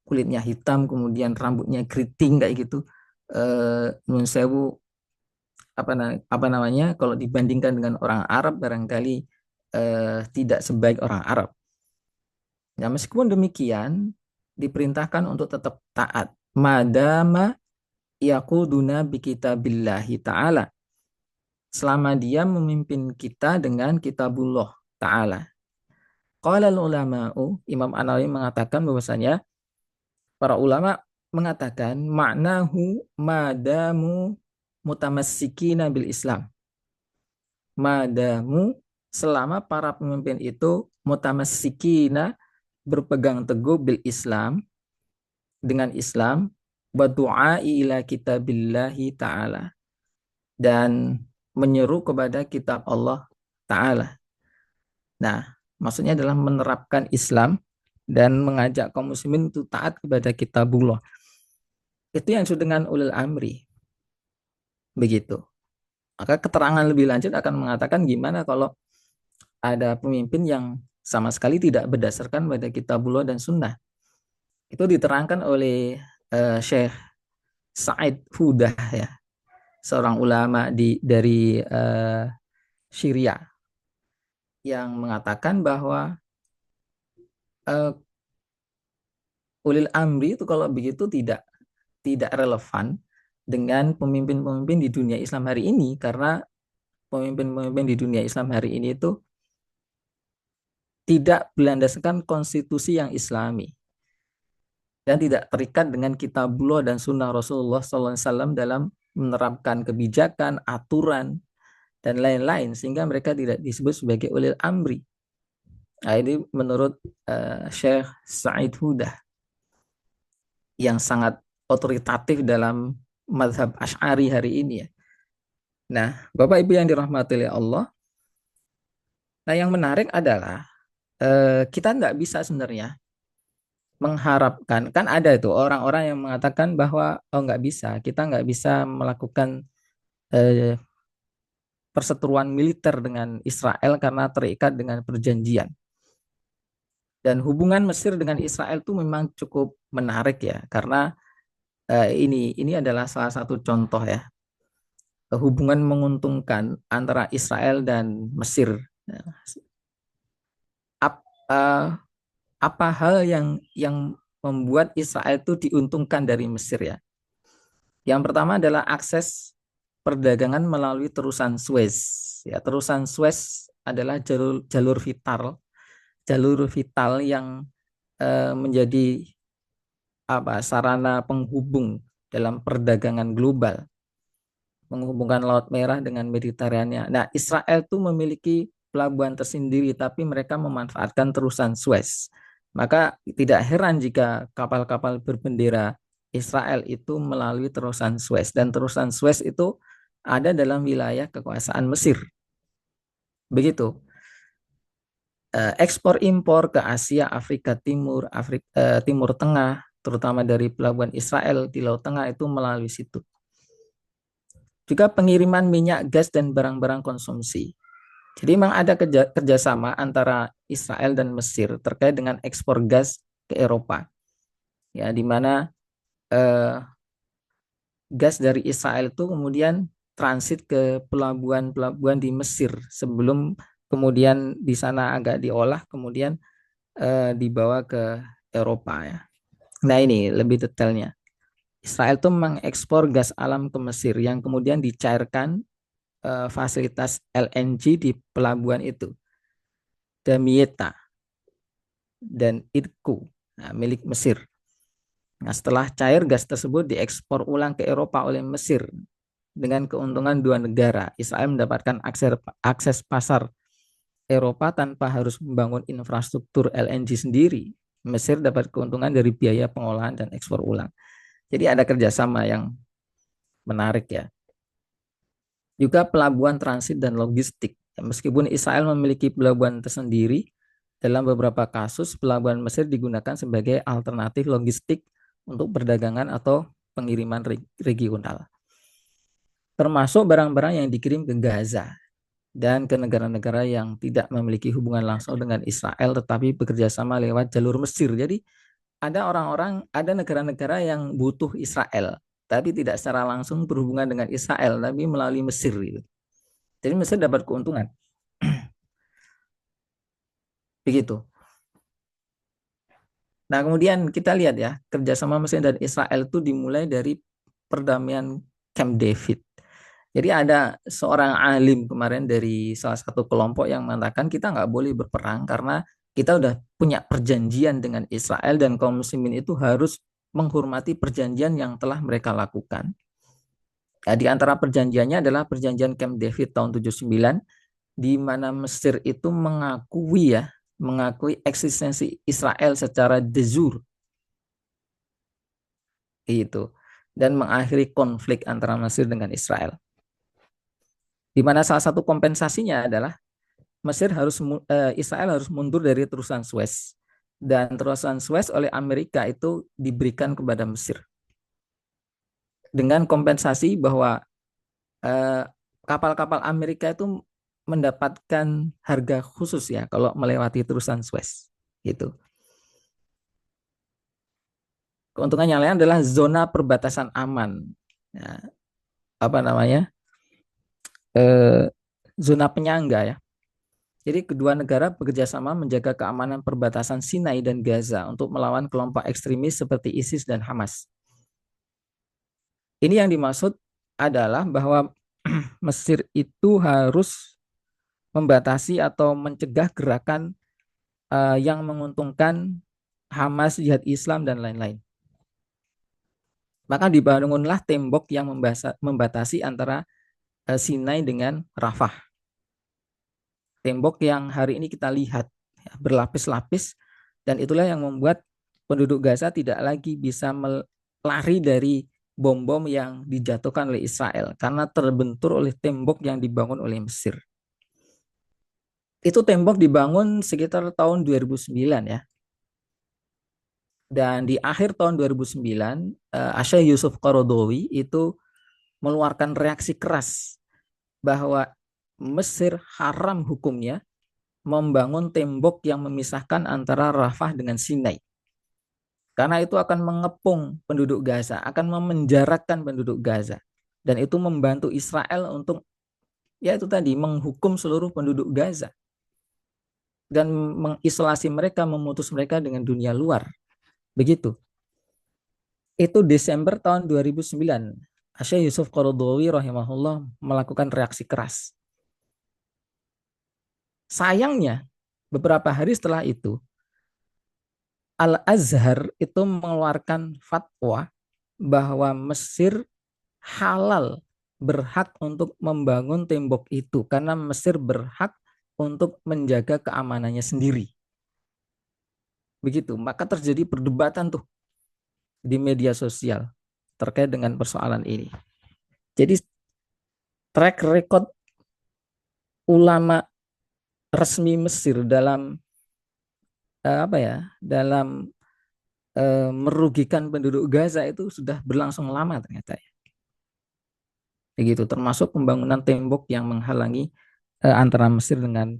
kulitnya hitam, kemudian rambutnya keriting kayak gitu. Nun sewu, apa namanya? Kalau dibandingkan dengan orang Arab barangkali tidak sebaik orang Arab. Nah, meskipun demikian diperintahkan untuk tetap taat. Madama yaquduna bi kitabillahi ta'ala. Selama dia memimpin kita dengan kitabullah ta'ala. Qala ulama'u, Imam An-Nawawi mengatakan bahwasanya para ulama mengatakan maknahu madamu mutamassikina bil Islam. Madamu, selama para pemimpin itu mutamassikina, berpegang teguh bil Islam, dengan Islam, wa du'ai ila kitabillahi ta'ala, dan menyeru kepada kitab Allah ta'ala. Nah, maksudnya adalah menerapkan Islam dan mengajak kaum muslimin untuk taat kepada kitabullah. Itu yang disebut dengan ulil amri. Begitu. Maka keterangan lebih lanjut akan mengatakan gimana kalau ada pemimpin yang sama sekali tidak berdasarkan pada kitabullah dan sunnah. Itu diterangkan oleh Syekh Sa'id Hudah ya, seorang ulama dari Syria, yang mengatakan bahwa uh, ulil amri itu kalau begitu tidak relevan dengan pemimpin-pemimpin di dunia Islam hari ini, karena pemimpin-pemimpin di dunia Islam hari ini itu tidak berlandaskan konstitusi yang Islami dan tidak terikat dengan kitabullah dan sunnah Rasulullah SAW dalam menerapkan kebijakan, aturan, dan lain-lain, sehingga mereka tidak disebut sebagai ulil amri. Nah, ini menurut Syekh Sa'id Hudah yang sangat otoritatif dalam mazhab Asy'ari hari ini ya. Nah, Bapak Ibu yang dirahmati oleh Allah, nah yang menarik adalah kita nggak bisa sebenarnya mengharapkan, kan ada itu orang-orang yang mengatakan bahwa oh nggak bisa, kita nggak bisa melakukan eh, perseteruan militer dengan Israel karena terikat dengan perjanjian. Dan hubungan Mesir dengan Israel itu memang cukup menarik ya, karena ini adalah salah satu contoh ya, hubungan menguntungkan antara Israel dan Mesir. Ap- eh, apa hal yang membuat Israel itu diuntungkan dari Mesir ya? Yang pertama adalah akses perdagangan melalui terusan Suez. Ya, terusan Suez adalah jalur vital yang menjadi sarana penghubung dalam perdagangan global, menghubungkan Laut Merah dengan Mediterania. Nah, Israel itu memiliki pelabuhan tersendiri, tapi mereka memanfaatkan terusan Suez. Maka tidak heran jika kapal-kapal berbendera Israel itu melalui terusan Suez, dan terusan Suez itu ada dalam wilayah kekuasaan Mesir. Begitu. Ekspor impor ke Asia, Afrika Timur, Timur Tengah, terutama dari pelabuhan Israel di Laut Tengah itu melalui situ. Juga pengiriman minyak, gas, dan barang-barang konsumsi. Jadi memang ada kerjasama antara Israel dan Mesir terkait dengan ekspor gas ke Eropa. Ya, di mana gas dari Israel itu kemudian transit ke pelabuhan-pelabuhan di Mesir sebelum kemudian di sana agak diolah, kemudian dibawa ke Eropa ya. Nah, ini lebih detailnya. Israel itu mengekspor gas alam ke Mesir yang kemudian dicairkan fasilitas LNG di pelabuhan itu. Damietta dan Idku, nah, milik Mesir. Nah, setelah cair, gas tersebut diekspor ulang ke Eropa oleh Mesir dengan keuntungan dua negara. Israel mendapatkan akses pasar Eropa tanpa harus membangun infrastruktur LNG sendiri. Mesir dapat keuntungan dari biaya pengolahan dan ekspor ulang. Jadi ada kerjasama yang menarik ya. Juga pelabuhan transit dan logistik. Meskipun Israel memiliki pelabuhan tersendiri, Dalam beberapa kasus, pelabuhan Mesir digunakan sebagai alternatif logistik untuk perdagangan atau pengiriman regional, termasuk barang-barang yang dikirim ke Gaza dan ke negara-negara yang tidak memiliki hubungan langsung dengan Israel tetapi bekerja sama lewat jalur Mesir. Jadi ada orang-orang, ada negara-negara yang butuh Israel, tapi tidak secara langsung berhubungan dengan Israel, tapi melalui Mesir gitu. Jadi Mesir dapat keuntungan. Begitu. Nah, kemudian kita lihat ya, kerjasama Mesir dan Israel itu dimulai dari perdamaian Camp David. Jadi ada seorang alim kemarin dari salah satu kelompok yang mengatakan kita nggak boleh berperang karena kita udah punya perjanjian dengan Israel dan kaum muslimin itu harus menghormati perjanjian yang telah mereka lakukan. Nah, di antara perjanjiannya adalah perjanjian Camp David tahun 79 di mana Mesir itu mengakui eksistensi Israel secara de jure itu dan mengakhiri konflik antara Mesir dengan Israel. Di mana salah satu kompensasinya adalah Israel harus mundur dari terusan Suez dan terusan Suez oleh Amerika itu diberikan kepada Mesir dengan kompensasi bahwa eh, kapal-kapal Amerika itu mendapatkan harga khusus ya kalau melewati terusan Suez gitu. Keuntungan yang lain adalah zona perbatasan aman. Ya, apa namanya? Eh, Zona penyangga ya. Jadi kedua negara bekerja sama menjaga keamanan perbatasan Sinai dan Gaza untuk melawan kelompok ekstremis seperti ISIS dan Hamas. Ini yang dimaksud adalah bahwa Mesir itu harus membatasi atau mencegah gerakan yang menguntungkan Hamas, Jihad Islam, dan lain-lain. Maka dibangunlah tembok yang membatasi antara Sinai dengan Rafah. Tembok yang hari ini kita lihat ya, berlapis-lapis dan itulah yang membuat penduduk Gaza tidak lagi bisa lari dari bom-bom yang dijatuhkan oleh Israel karena terbentur oleh tembok yang dibangun oleh Mesir. Itu tembok dibangun sekitar tahun 2009 ya. Dan di akhir tahun 2009, Asy'ad Yusuf Qaradawi itu mengeluarkan reaksi keras bahwa Mesir haram hukumnya membangun tembok yang memisahkan antara Rafah dengan Sinai. Karena itu akan mengepung penduduk Gaza, akan memenjarakan penduduk Gaza. Dan itu membantu Israel untuk, ya itu tadi, menghukum seluruh penduduk Gaza. Dan mengisolasi mereka, memutus mereka dengan dunia luar. Begitu. Itu Desember tahun 2009. Asy'ad Yusuf Qaradawi rahimahullah melakukan reaksi keras. Sayangnya, beberapa hari setelah itu, Al-Azhar itu mengeluarkan fatwa bahwa Mesir halal berhak untuk membangun tembok itu karena Mesir berhak untuk menjaga keamanannya sendiri. Begitu, maka terjadi perdebatan tuh di media sosial terkait dengan persoalan ini. Jadi track record ulama resmi Mesir dalam apa ya, dalam merugikan penduduk Gaza itu sudah berlangsung lama ternyata ya. Begitu, termasuk pembangunan tembok yang menghalangi antara Mesir dengan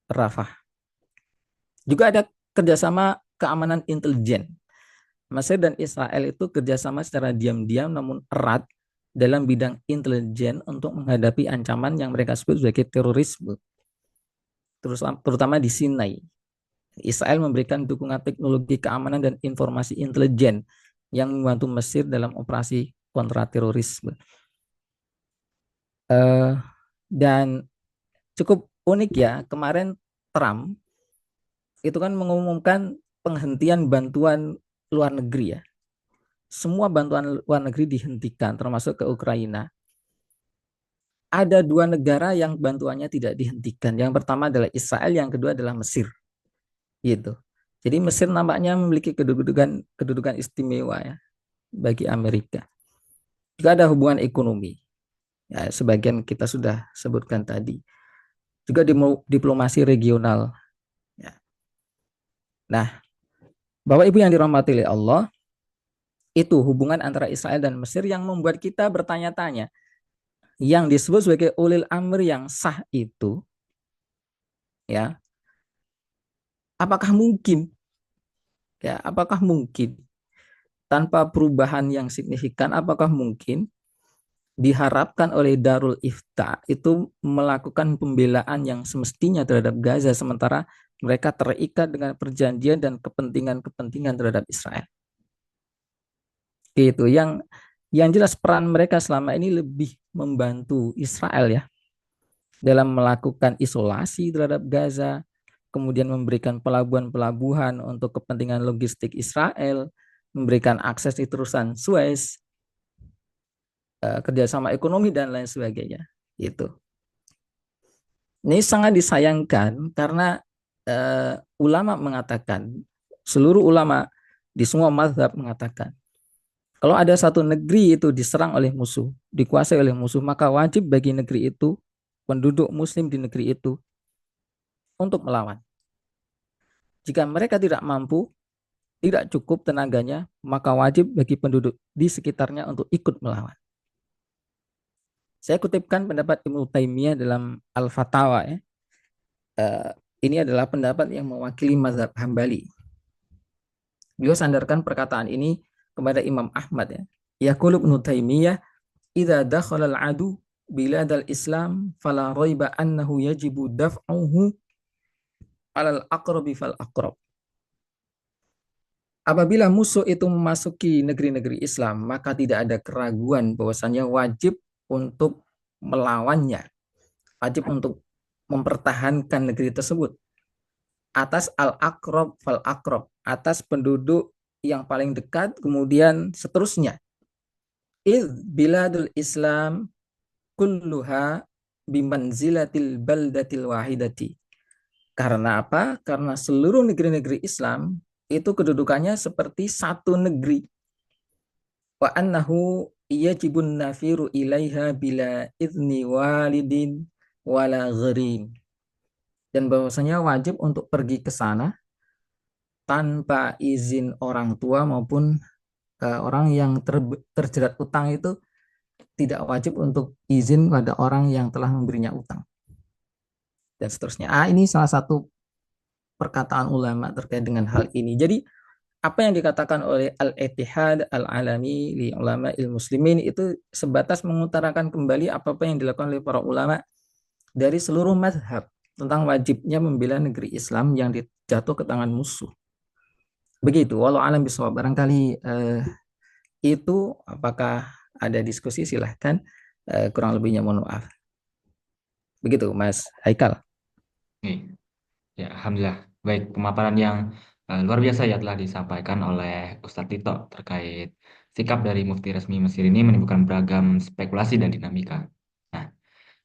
Rafah. Juga ada kerjasama keamanan intelijen. Mesir dan Israel itu kerjasama secara diam-diam namun erat dalam bidang intelijen untuk menghadapi ancaman yang mereka sebut sebagai terorisme, terutama di Sinai. Israel memberikan dukungan teknologi keamanan dan informasi intelijen yang membantu Mesir dalam operasi kontra terorisme. Dan cukup unik ya, kemarin Trump itu kan mengumumkan penghentian bantuan luar negeri ya. Semua bantuan luar negeri dihentikan, termasuk ke Ukraina. Ada dua negara yang bantuannya tidak dihentikan. Yang pertama adalah Israel, yang kedua adalah Mesir. Gitu. Jadi Mesir nampaknya memiliki kedudukan istimewa ya bagi Amerika. Juga ada hubungan ekonomi. Ya, sebagian kita sudah sebutkan tadi. Juga diplomasi regional. Ya. Nah, Bapak Ibu yang dirahmati oleh Allah, itu hubungan antara Israel dan Mesir yang membuat kita bertanya-tanya. Yang disebut sebagai ulil amr yang sah itu, ya, apakah mungkin, ya, apakah mungkin tanpa perubahan yang signifikan, apakah mungkin diharapkan oleh Darul Ifta itu melakukan pembelaan yang semestinya terhadap Gaza sementara mereka terikat dengan perjanjian dan kepentingan-kepentingan terhadap Israel. Itu yang jelas peran mereka selama ini lebih membantu Israel ya dalam melakukan isolasi terhadap Gaza, kemudian memberikan pelabuhan-pelabuhan untuk kepentingan logistik Israel, memberikan akses di terusan Suez, kerjasama ekonomi dan lain sebagainya. Itu. Ini sangat disayangkan karena ulama mengatakan, seluruh ulama di semua mazhab mengatakan, kalau ada satu negeri itu diserang oleh musuh, dikuasai oleh musuh, maka wajib bagi negeri itu, penduduk muslim di negeri itu, untuk melawan. Jika mereka tidak mampu, tidak cukup tenaganya, maka wajib bagi penduduk di sekitarnya untuk ikut melawan. Saya kutipkan pendapat Ibnu Taimiyah dalam Al-Fatawa ya. Ini adalah pendapat yang mewakili mazhab Hambali. Beliau sandarkan perkataan ini kepada Imam Ahmad ya. Yaqulu Ibnu Taimiyah, "Idza dakhala al-adu bilad al-Islam fala raiba annahu yajibu daf'uhu 'alal aqrabi fal aqrab." Apabila musuh itu memasuki negeri-negeri Islam, maka tidak ada keraguan bahwasanya wajib untuk melawannya, wajib untuk mempertahankan negeri tersebut atas al-aqrab fal aqrab, atas penduduk yang paling dekat, kemudian seterusnya. Biladul Islam kulluha bimanzilatil baldatil wahidati. Karena apa? Karena seluruh negeri-negeri Islam itu kedudukannya seperti satu negeri. Wa annahu yajibun nafiru ilaiha bila idni walidin wala gharim. Dan bahwasanya wajib untuk pergi ke sana tanpa izin orang tua maupun orang yang terjerat utang itu tidak wajib untuk izin pada orang yang telah memberinya utang dan seterusnya. Ini salah satu perkataan ulama terkait dengan hal ini. Jadi apa yang dikatakan oleh Al-Ittihad Al-Alami li Ulama Il-Muslimin itu sebatas mengutarakan kembali apa-apa yang dilakukan oleh para ulama dari seluruh mazhab tentang wajibnya membela negeri Islam yang jatuh ke tangan musuh. Begitu, walau alam bisawab. Barangkali itu apakah ada diskusi silahkan, kurang lebihnya mohon maaf. Begitu Mas Haikal. Oke. Ya, alhamdulillah. Baik, pemaparan yang luar biasa ya telah disampaikan oleh Ustadz Tito terkait sikap dari Mufti resmi Mesir ini menimbulkan beragam spekulasi dan dinamika. Nah,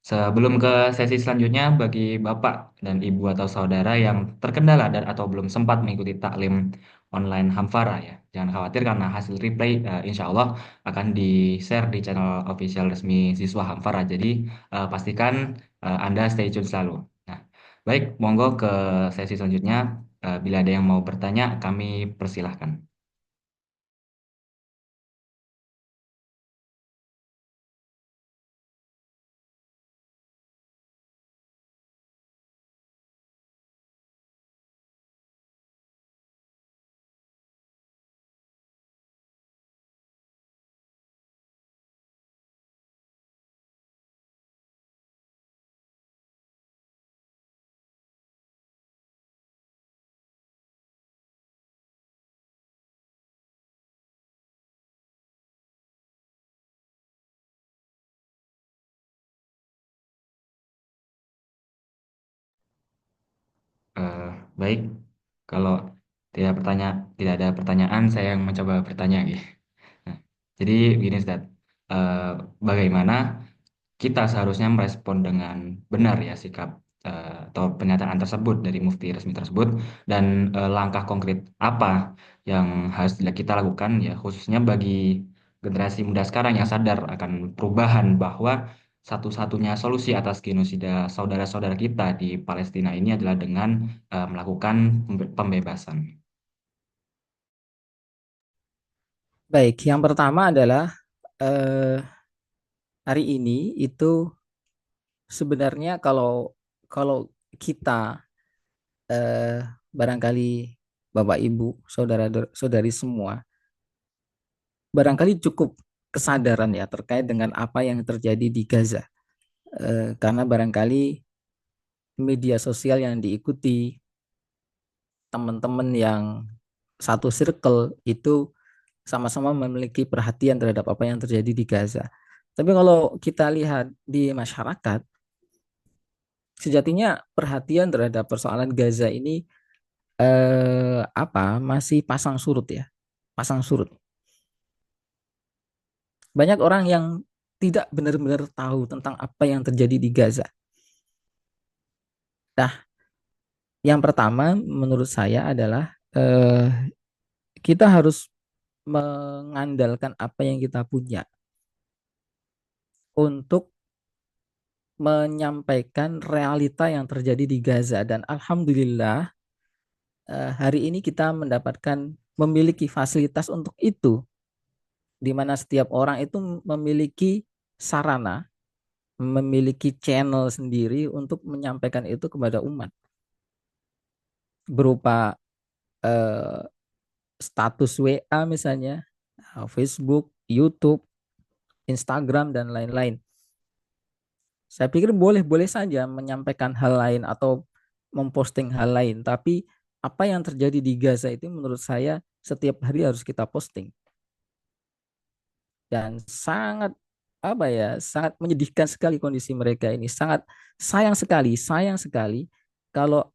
sebelum ke sesi selanjutnya, bagi Bapak dan Ibu atau saudara yang terkendala dan atau belum sempat mengikuti taklim online Hamfara ya, jangan khawatir karena hasil replay insya Allah akan di-share di channel official resmi siswa Hamfara. Jadi pastikan Anda stay tune selalu. Nah, baik, monggo ke sesi selanjutnya. Bila ada yang mau bertanya, kami persilahkan. Eh, Baik, kalau tidak ada pertanyaan, saya yang mencoba bertanya gitu. Nah, jadi begini Ustaz, Eh, bagaimana kita seharusnya merespon dengan benar ya sikap atau pernyataan tersebut dari mufti resmi tersebut dan langkah konkret apa yang harus kita lakukan ya khususnya bagi generasi muda sekarang yang sadar akan perubahan bahwa satu-satunya solusi atas genosida saudara-saudara kita di Palestina ini adalah dengan melakukan pembebasan. Baik, yang pertama adalah eh, hari ini itu sebenarnya kalau kalau kita eh, barangkali Bapak Ibu, saudari semua, barangkali cukup kesadaran ya terkait dengan apa yang terjadi di Gaza. Karena barangkali media sosial yang diikuti teman-teman yang satu circle itu sama-sama memiliki perhatian terhadap apa yang terjadi di Gaza. Tapi kalau kita lihat di masyarakat, sejatinya perhatian terhadap persoalan Gaza ini masih pasang surut ya, pasang surut. Banyak orang yang tidak benar-benar tahu tentang apa yang terjadi di Gaza. Nah, yang pertama menurut saya adalah kita harus mengandalkan apa yang kita punya untuk menyampaikan realita yang terjadi di Gaza. Dan alhamdulillah hari ini kita mendapatkan memiliki fasilitas untuk itu, di mana setiap orang itu memiliki sarana, memiliki channel sendiri untuk menyampaikan itu kepada umat berupa eh, status WA misalnya, Facebook, YouTube, Instagram dan lain-lain. Saya pikir boleh-boleh saja menyampaikan hal lain atau memposting hal lain, tapi apa yang terjadi di Gaza itu menurut saya setiap hari harus kita posting. Dan sangat sangat menyedihkan sekali kondisi mereka ini. Sangat sayang sekali kalau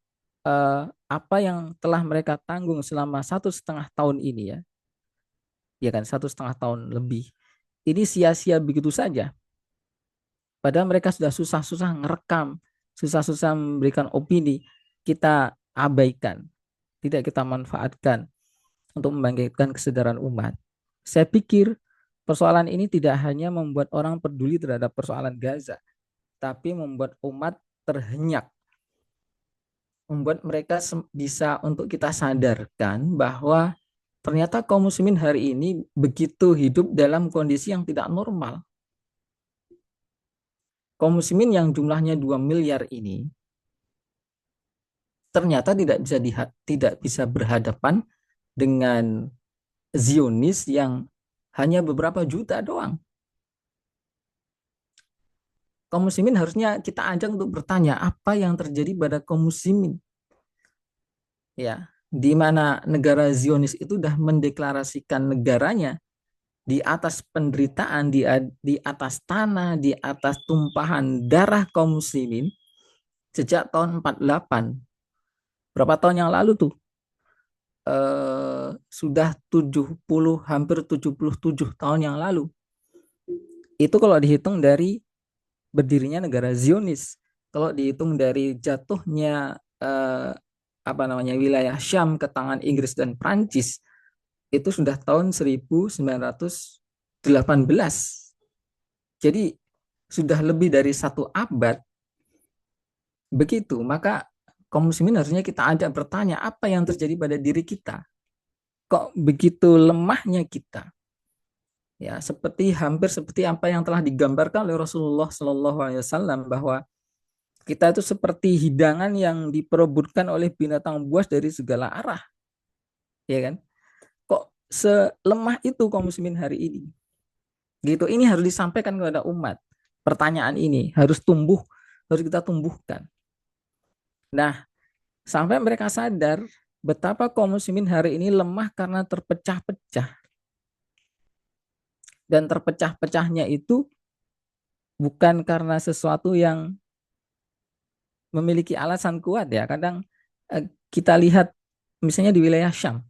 apa yang telah mereka tanggung selama 1,5 tahun ini ya kan 1,5 tahun lebih, ini sia-sia begitu saja. Padahal mereka sudah susah-susah ngerekam, susah-susah memberikan opini, kita abaikan, tidak kita manfaatkan untuk membangkitkan kesadaran umat. Saya pikir persoalan ini tidak hanya membuat orang peduli terhadap persoalan Gaza, tapi membuat umat terhenyak, membuat mereka bisa untuk kita sadarkan bahwa ternyata kaum muslimin hari ini begitu hidup dalam kondisi yang tidak normal. Kaum muslimin yang jumlahnya 2 miliar ini ternyata tidak bisa berhadapan dengan Zionis yang hanya beberapa juta doang. Kaum muslimin harusnya kita ajak untuk bertanya apa yang terjadi pada kaum muslimin, ya, di mana negara Zionis itu sudah mendeklarasikan negaranya di atas penderitaan, di atas tanah, di atas tumpahan darah kaum muslimin sejak tahun 48. Berapa tahun yang lalu tuh? Sudah 70, hampir 77 tahun yang lalu. Itu kalau dihitung dari berdirinya negara Zionis. Kalau dihitung dari jatuhnya wilayah Syam ke tangan Inggris dan Prancis, itu sudah tahun 1918. Jadi sudah lebih dari 1 abad. Begitu, maka kaum muslimin harusnya kita ajak bertanya apa yang terjadi pada diri kita. Kok begitu lemahnya kita? Ya, hampir seperti apa yang telah digambarkan oleh Rasulullah Shallallahu Alaihi Wasallam, bahwa kita itu seperti hidangan yang diperebutkan oleh binatang buas dari segala arah, ya kan? Kok selemah itu kaum muslimin hari ini? Gitu. Ini harus disampaikan kepada umat. Pertanyaan ini harus kita tumbuhkan. Nah, sampai mereka sadar betapa kaum muslimin hari ini lemah karena terpecah-pecah, dan terpecah-pecahnya itu bukan karena sesuatu yang memiliki alasan kuat ya. Kadang kita lihat misalnya di wilayah Syam.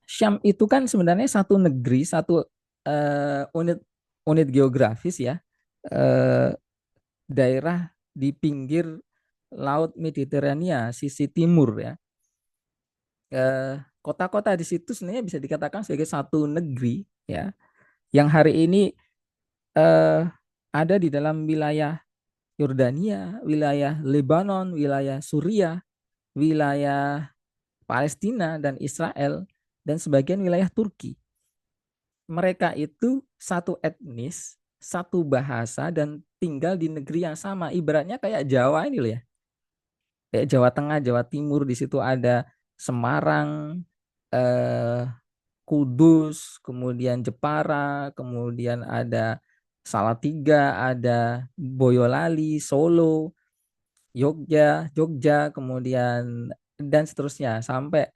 Syam itu kan sebenarnya satu negeri, satu unit unit geografis ya, eh, daerah di pinggir Laut Mediterania sisi timur ya. Kota-kota di situ sebenarnya bisa dikatakan sebagai satu negeri ya, yang hari ini eh, ada di dalam wilayah Yordania, wilayah Lebanon, wilayah Suriah, wilayah Palestina dan Israel, dan sebagian wilayah Turki. mereka itu satu etnis, satu bahasa, dan tinggal di negeri yang sama. Ibaratnya kayak Jawa ini loh ya. Kayak Jawa Tengah, Jawa Timur, di situ ada Semarang, eh, Kudus, kemudian Jepara, kemudian ada Salatiga, ada Boyolali, Solo, Jogja, kemudian dan seterusnya sampai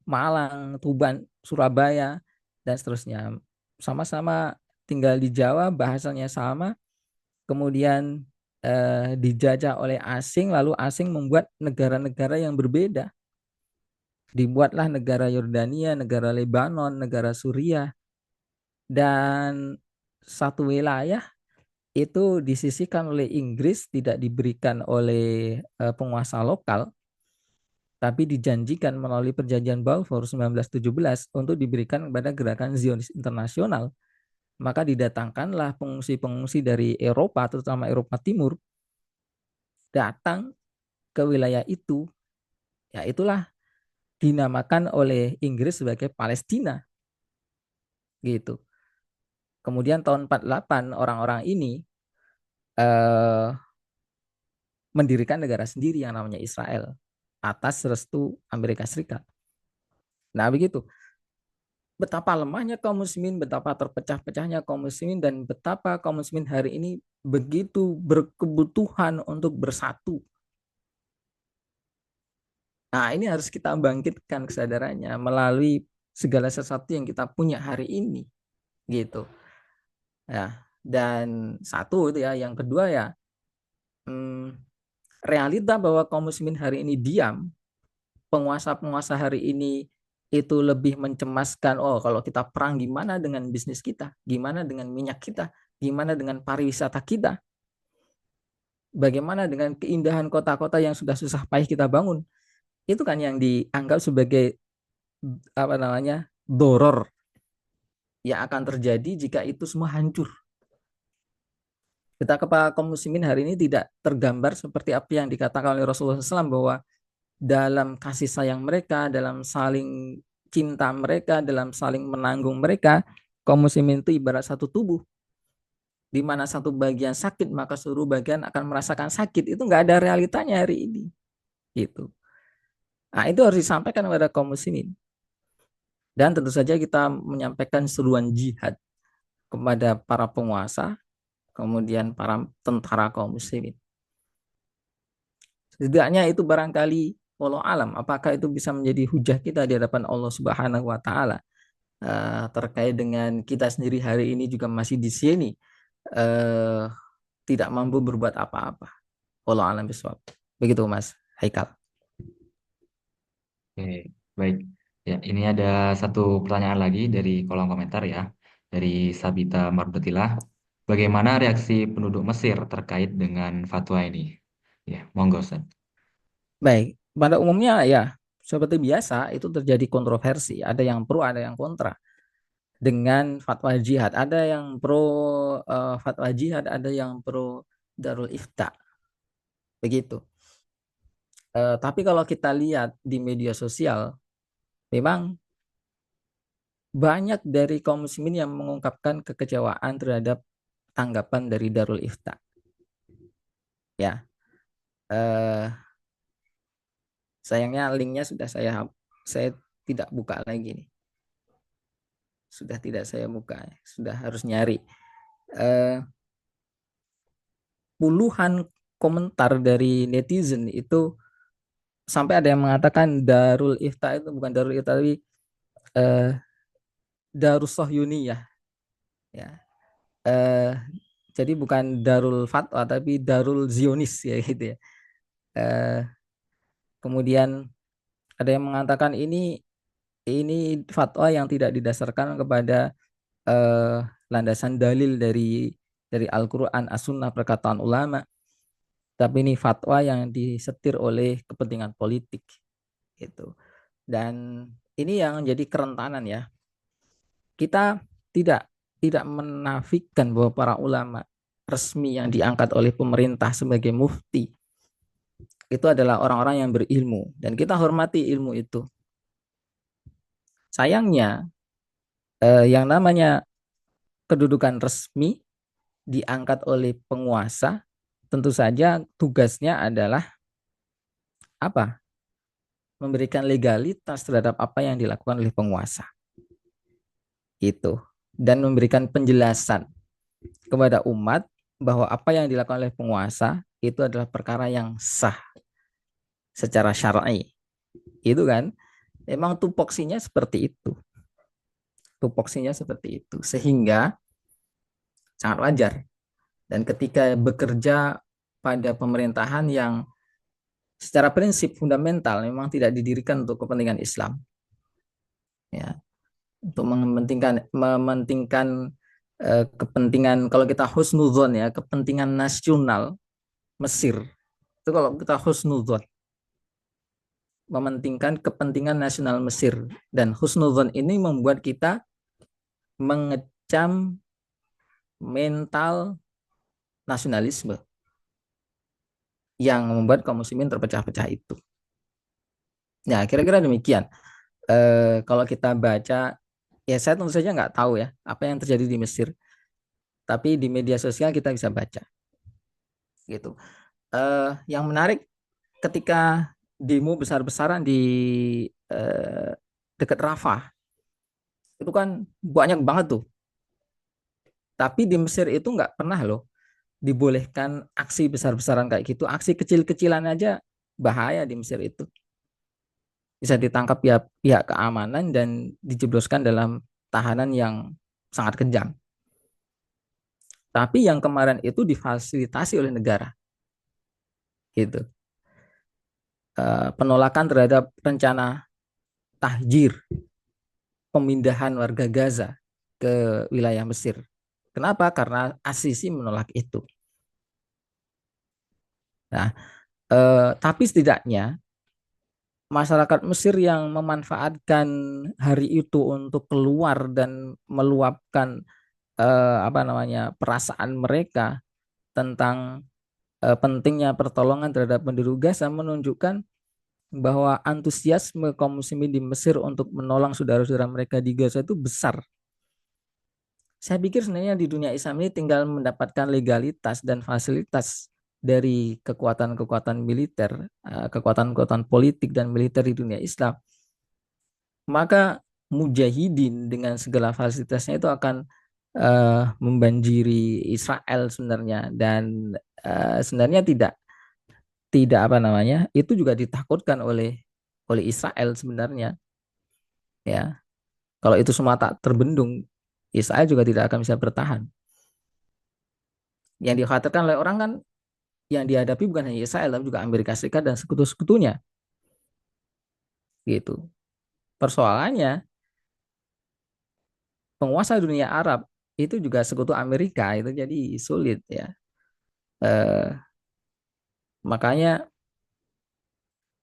Malang, Tuban, Surabaya dan seterusnya. Sama-sama tinggal di Jawa, bahasanya sama, kemudian dijajah oleh asing, lalu asing membuat negara-negara yang berbeda. Dibuatlah negara Yordania, negara Lebanon, negara Suriah, dan satu wilayah itu disisihkan oleh Inggris, tidak diberikan oleh penguasa lokal, tapi dijanjikan melalui perjanjian Balfour 1917 untuk diberikan kepada gerakan Zionis internasional. Maka didatangkanlah pengungsi-pengungsi dari Eropa, terutama Eropa Timur, datang ke wilayah itu. Ya itulah dinamakan oleh Inggris sebagai Palestina gitu. Kemudian tahun 48 orang-orang ini eh, mendirikan negara sendiri yang namanya Israel atas restu Amerika Serikat. Nah begitu. Betapa lemahnya kaum muslimin, betapa terpecah-pecahnya kaum muslimin, dan betapa kaum muslimin hari ini begitu berkebutuhan untuk bersatu. Nah, ini harus kita bangkitkan kesadarannya melalui segala sesuatu yang kita punya hari ini, gitu. Ya, dan satu itu ya, yang kedua ya, hmm, realita bahwa kaum muslimin hari ini diam, penguasa-penguasa hari ini itu lebih mencemaskan, oh kalau kita perang gimana dengan bisnis kita, gimana dengan minyak kita, gimana dengan pariwisata kita, bagaimana dengan keindahan kota-kota yang sudah susah payah kita bangun. Itu kan yang dianggap sebagai apa namanya doror yang akan terjadi jika itu semua hancur. Kita kepada kaum muslimin hari ini tidak tergambar seperti apa yang dikatakan oleh Rasulullah SAW, bahwa dalam kasih sayang mereka, dalam saling cinta mereka, dalam saling menanggung mereka, kaum muslimin itu ibarat satu tubuh. Di mana satu bagian sakit, maka seluruh bagian akan merasakan sakit. Itu nggak ada realitanya hari ini. Gitu. Nah, itu harus disampaikan kepada kaum muslimin. Dan tentu saja kita menyampaikan seruan jihad kepada para penguasa, kemudian para tentara kaum muslimin. Setidaknya itu barangkali walau alam, apakah itu bisa menjadi hujah kita di hadapan Allah Subhanahu wa taala terkait dengan kita sendiri hari ini juga masih di sini uh, tidak mampu berbuat apa-apa. Walau alam bisawab. Begitu Mas Haikal. Oke, baik. Ya, ini ada satu pertanyaan lagi dari kolom komentar ya, dari Sabita Mardotilah. Bagaimana reaksi penduduk Mesir terkait dengan fatwa ini? Ya, monggo, Ustaz. Baik, pada umumnya ya seperti biasa itu terjadi kontroversi, ada yang pro, ada yang kontra dengan fatwa jihad. Ada yang pro fatwa jihad, ada yang pro Darul Ifta. Begitu. Tapi kalau kita lihat di media sosial, memang banyak dari kaum muslimin yang mengungkapkan kekecewaan terhadap tanggapan dari Darul Ifta. Ya, eh, sayangnya linknya sudah saya tidak buka lagi nih. Sudah tidak saya buka, sudah harus nyari. Eh, Puluhan komentar dari netizen itu sampai ada yang mengatakan Darul Ifta itu bukan Darul Ifta tapi eh, Darus Sohyuniyah ya. Eh, jadi bukan Darul Fatwa tapi Darul Zionis ya gitu ya. Eh, Kemudian ada yang mengatakan ini fatwa yang tidak didasarkan kepada eh, landasan dalil dari Al-Qur'an, As-Sunnah, perkataan ulama, tapi ini fatwa yang disetir oleh kepentingan politik gitu. Dan ini yang jadi kerentanan ya. Kita tidak tidak menafikan bahwa para ulama resmi yang diangkat oleh pemerintah sebagai mufti itu adalah orang-orang yang berilmu dan kita hormati ilmu itu. Sayangnya yang namanya kedudukan resmi diangkat oleh penguasa, tentu saja tugasnya adalah apa? Memberikan legalitas terhadap apa yang dilakukan oleh penguasa. Itu. Dan memberikan penjelasan kepada umat bahwa apa yang dilakukan oleh penguasa itu adalah perkara yang sah secara syar'i. Itu kan. Emang tupoksinya seperti itu. Tupoksinya seperti itu. Sehingga sangat wajar. Dan ketika bekerja pada pemerintahan yang secara prinsip fundamental memang tidak didirikan untuk kepentingan Islam, ya, untuk mementingkan kepentingan, kalau kita husnudzon ya, kepentingan nasional Mesir. Itu kalau kita husnudzon, mementingkan kepentingan nasional Mesir, dan husnudzon ini membuat kita mengecam mental nasionalisme yang membuat kaum muslimin terpecah-pecah itu. Ya, kira-kira demikian. Kalau kita baca, ya saya tentu saja nggak tahu ya apa yang terjadi di Mesir, tapi di media sosial kita bisa baca gitu. Yang menarik ketika demo besar-besaran di eh, dekat Rafah itu kan banyak banget tuh. Tapi di Mesir itu nggak pernah loh dibolehkan aksi besar-besaran kayak gitu. Aksi kecil-kecilan aja bahaya di Mesir itu. Bisa ditangkap pihak, pihak keamanan dan dijebloskan dalam tahanan yang sangat kejam. Tapi yang kemarin itu difasilitasi oleh negara, gitu. Penolakan terhadap rencana tahjir, pemindahan warga Gaza ke wilayah Mesir. Kenapa? Karena Asisi menolak itu. Nah, tapi setidaknya masyarakat Mesir yang memanfaatkan hari itu untuk keluar dan meluapkan apa namanya perasaan mereka tentang pentingnya pertolongan terhadap penduduk Gaza, menunjukkan bahwa antusiasme kaum muslimin di Mesir untuk menolong saudara-saudara mereka di Gaza itu besar. Saya pikir sebenarnya di dunia Islam ini tinggal mendapatkan legalitas dan fasilitas dari kekuatan-kekuatan militer, kekuatan-kekuatan politik dan militer di dunia Islam, maka mujahidin dengan segala fasilitasnya itu akan membanjiri Israel sebenarnya. Dan sebenarnya tidak tidak apa namanya, itu juga ditakutkan oleh Israel sebenarnya, ya. Kalau itu semua tak terbendung, Israel juga tidak akan bisa bertahan. Yang dikhawatirkan oleh orang kan, yang dihadapi bukan hanya Israel tapi juga Amerika Serikat dan sekutu-sekutunya, gitu. Persoalannya, penguasa dunia Arab itu juga sekutu Amerika, itu jadi sulit ya. eh, Makanya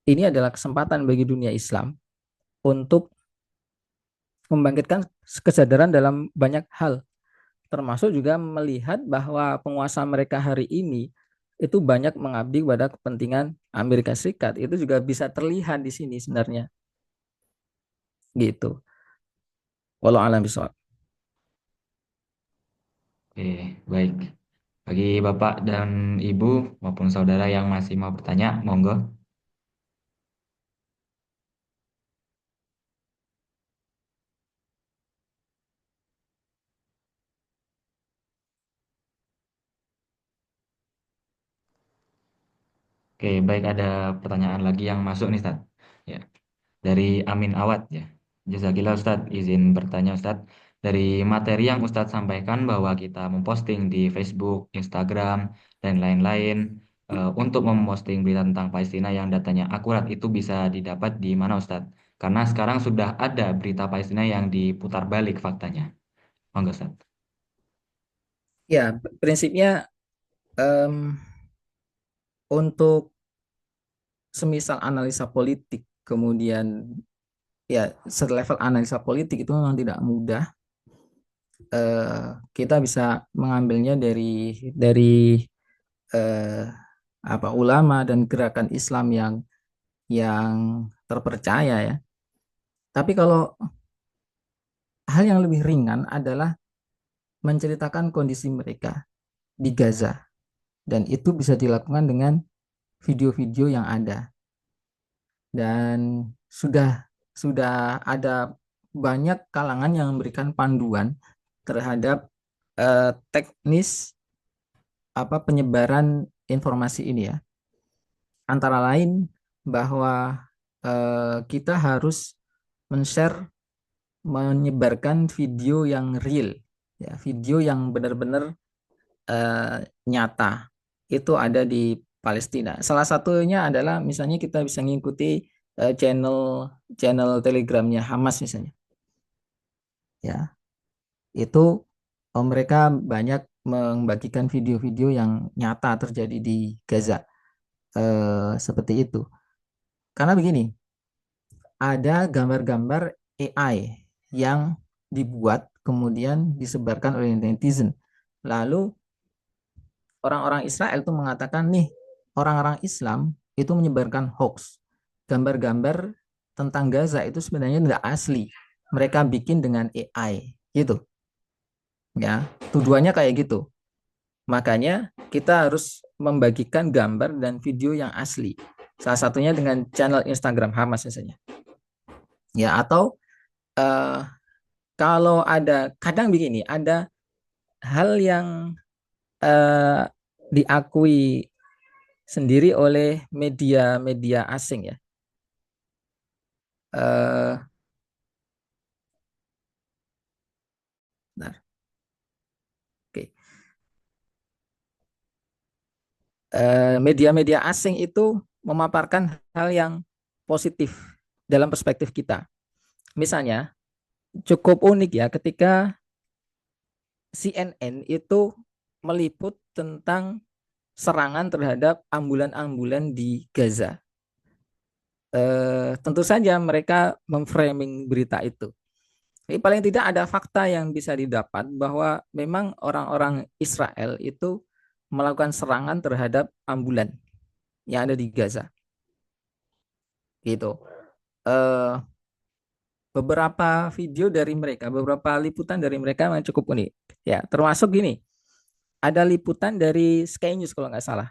ini adalah kesempatan bagi dunia Islam untuk membangkitkan kesadaran dalam banyak hal, termasuk juga melihat bahwa penguasa mereka hari ini itu banyak mengabdi pada kepentingan Amerika Serikat. Itu juga bisa terlihat di sini sebenarnya, gitu. Walau alam bisawab. Oke, baik. Bagi Bapak dan Ibu maupun saudara yang masih mau bertanya, monggo. Oke, baik, ada pertanyaan lagi yang masuk nih, Ustaz. Ya, dari Amin Awad ya. Jazakillah Ustaz, izin bertanya Ustaz. Dari materi yang Ustaz sampaikan bahwa kita memposting di Facebook, Instagram, dan lain-lain untuk memposting berita tentang Palestina yang datanya akurat itu bisa didapat di mana Ustaz? Karena sekarang sudah ada berita Palestina yang diputar balik faktanya. Monggo Ustaz. Ya, prinsipnya em, untuk semisal analisa politik, kemudian ya selevel analisa politik itu memang tidak mudah. Kita bisa mengambilnya dari eh, apa ulama dan gerakan Islam yang terpercaya ya. Tapi kalau hal yang lebih ringan adalah menceritakan kondisi mereka di Gaza, dan itu bisa dilakukan dengan video-video yang ada. Dan sudah ada banyak kalangan yang memberikan panduan terhadap teknis apa penyebaran informasi ini ya. Antara lain bahwa kita harus men-share, menyebarkan video yang real, ya, video yang benar-benar nyata. Itu ada di Palestina. Salah satunya adalah misalnya kita bisa mengikuti channel channel Telegramnya Hamas misalnya. Ya, itu mereka banyak membagikan video-video yang nyata terjadi di Gaza. Seperti itu. Karena begini, ada gambar-gambar AI yang dibuat kemudian disebarkan oleh netizen. Lalu orang-orang Israel itu mengatakan nih, orang-orang Islam itu menyebarkan hoax. Gambar-gambar tentang Gaza itu sebenarnya tidak asli. Mereka bikin dengan AI gitu. Ya, tujuannya kayak gitu. Makanya kita harus membagikan gambar dan video yang asli. Salah satunya dengan channel Instagram Hamas misalnya. Ya, atau eh, kalau ada kadang begini, ada hal yang eh, diakui sendiri oleh media-media asing ya. Eh, Bentar, oke. Media-media asing itu memaparkan hal yang positif dalam perspektif kita. Misalnya, cukup unik ya ketika CNN itu meliput tentang serangan terhadap ambulan-ambulan di Gaza. Tentu saja mereka memframing berita itu. Jadi paling tidak ada fakta yang bisa didapat bahwa memang orang-orang Israel itu melakukan serangan terhadap ambulan yang ada di Gaza. Gitu. Eh, Beberapa video dari mereka, beberapa liputan dari mereka memang cukup unik. Ya, termasuk gini, ada liputan dari Sky News kalau nggak salah,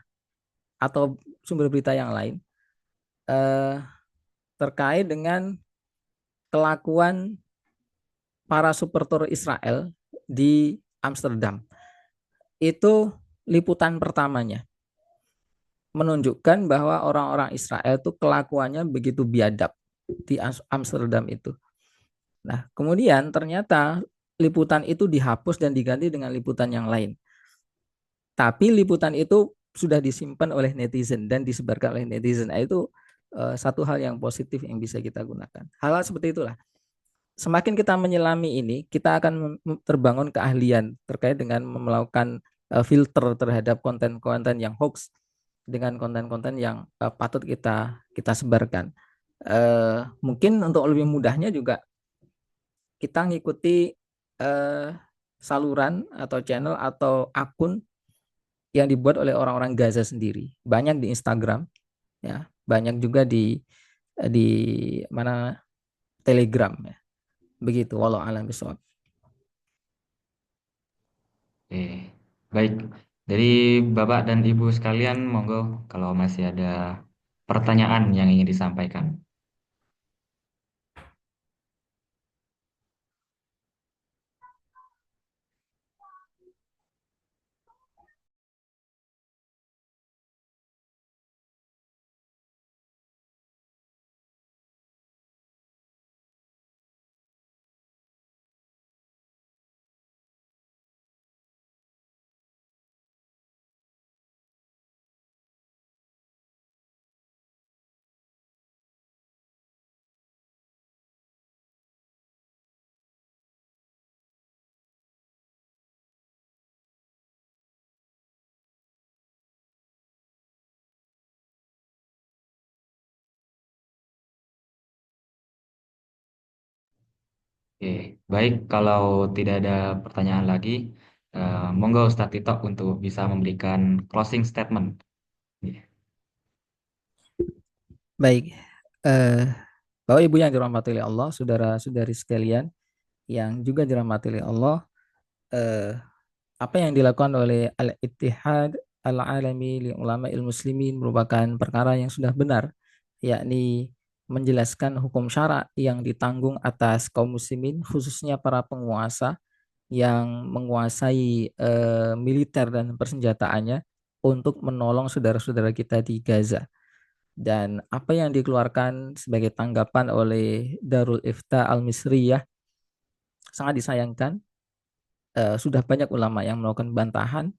atau sumber berita yang lain, eh, terkait dengan kelakuan para supporter Israel di Amsterdam. Itu liputan pertamanya menunjukkan bahwa orang-orang Israel itu kelakuannya begitu biadab di Amsterdam itu. Nah, kemudian ternyata liputan itu dihapus dan diganti dengan liputan yang lain. Tapi liputan itu sudah disimpan oleh netizen dan disebarkan oleh netizen. Nah, itu satu hal yang positif yang bisa kita gunakan. Hal-hal seperti itulah. Semakin kita menyelami ini, kita akan terbangun keahlian terkait dengan melakukan filter terhadap konten-konten yang hoax dengan konten-konten yang patut kita kita sebarkan. Mungkin untuk lebih mudahnya juga kita ngikuti eh, saluran atau channel atau akun yang dibuat oleh orang-orang Gaza sendiri. Banyak di Instagram, ya, banyak juga di mana Telegram ya. Begitu, walau alam bisawab. Oke, baik. Dari Bapak dan Ibu sekalian, monggo kalau masih ada pertanyaan yang ingin disampaikan. Oke, baik. Kalau tidak ada pertanyaan lagi, monggo Ustadz Tito untuk bisa memberikan closing statement. Iya. Baik, eh, Bapak Ibu yang dirahmati oleh Allah, saudara-saudari sekalian yang juga dirahmati oleh Allah, eh, apa yang dilakukan oleh Al-Ittihad Al-Alami li Ulama Muslimin merupakan perkara yang sudah benar, yakni menjelaskan hukum syara yang ditanggung atas kaum muslimin, khususnya para penguasa yang menguasai militer dan persenjataannya untuk menolong saudara-saudara kita di Gaza. Dan apa yang dikeluarkan sebagai tanggapan oleh Darul Ifta Al-Misriyah sangat disayangkan. Sudah banyak ulama yang melakukan bantahan.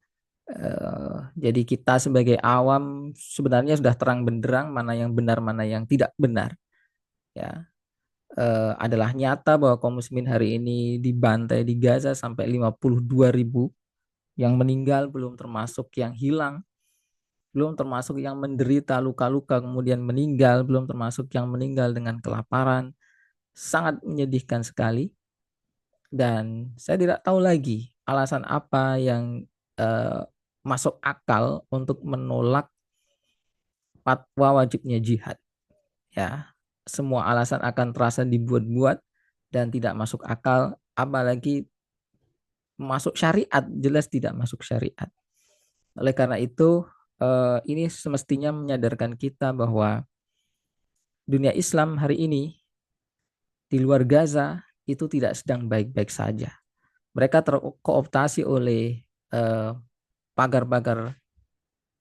Jadi kita sebagai awam sebenarnya sudah terang benderang mana yang benar mana yang tidak benar. Ya, adalah nyata bahwa kaum muslimin hari ini dibantai di Gaza sampai 52.000, yang meninggal belum termasuk yang hilang, belum termasuk yang menderita luka-luka kemudian meninggal, belum termasuk yang meninggal dengan kelaparan. Sangat menyedihkan sekali. Dan saya tidak tahu lagi alasan apa yang eh, masuk akal untuk menolak fatwa wajibnya jihad. Ya, semua alasan akan terasa dibuat-buat dan tidak masuk akal, apalagi masuk syariat, jelas tidak masuk syariat. Oleh karena itu, ini semestinya menyadarkan kita bahwa dunia Islam hari ini di luar Gaza itu tidak sedang baik-baik saja. Mereka terkooptasi oleh eh, pagar-pagar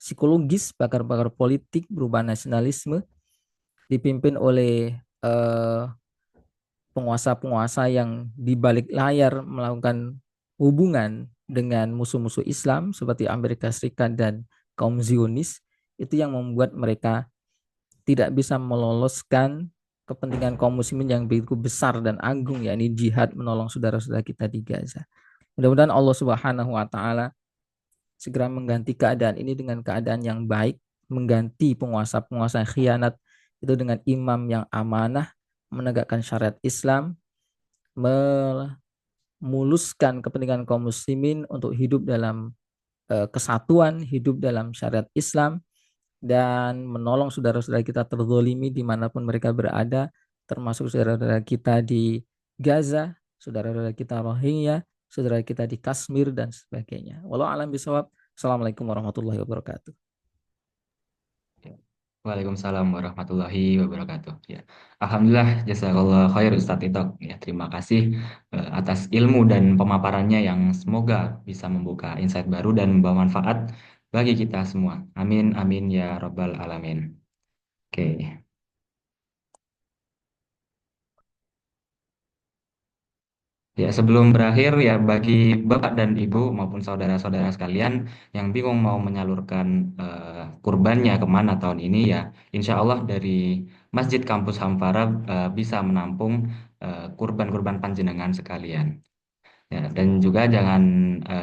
psikologis, pagar-pagar politik, perubahan nasionalisme, dipimpin oleh penguasa-penguasa yang di balik layar melakukan hubungan dengan musuh-musuh Islam seperti Amerika Serikat dan kaum Zionis, itu yang membuat mereka tidak bisa meloloskan kepentingan kaum muslimin yang begitu besar dan agung, yakni jihad menolong saudara-saudara kita di Gaza. Mudah-mudahan Allah Subhanahu wa taala segera mengganti keadaan ini dengan keadaan yang baik, mengganti penguasa-penguasa yang khianat itu dengan imam yang amanah, menegakkan syariat Islam, memuluskan kepentingan kaum muslimin untuk hidup dalam kesatuan, hidup dalam syariat Islam, dan menolong saudara-saudara kita terzolimi dimanapun mereka berada, termasuk saudara-saudara kita di Gaza, saudara-saudara kita Rohingya, saudara kita di Kashmir, dan sebagainya. Walau alam bisawab. Assalamualaikum warahmatullahi wabarakatuh. Ya. Waalaikumsalam warahmatullahi wabarakatuh. Ya. Alhamdulillah, jazakallah khair Ustadz Ito. Ya, terima kasih atas ilmu dan pemaparannya yang semoga bisa membuka insight baru dan membawa manfaat bagi kita semua. Amin, amin ya Rabbal Alamin. Oke. Ya, sebelum berakhir ya bagi Bapak dan Ibu maupun saudara-saudara sekalian yang bingung mau menyalurkan kurbannya kemana tahun ini ya, insya Allah dari Masjid Kampus Hamfara bisa menampung kurban-kurban panjenengan sekalian. Ya, dan juga jangan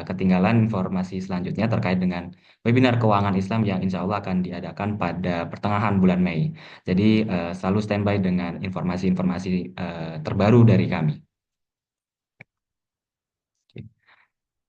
ketinggalan informasi selanjutnya terkait dengan webinar keuangan Islam yang insya Allah akan diadakan pada pertengahan bulan Mei. Jadi selalu standby dengan informasi-informasi terbaru dari kami.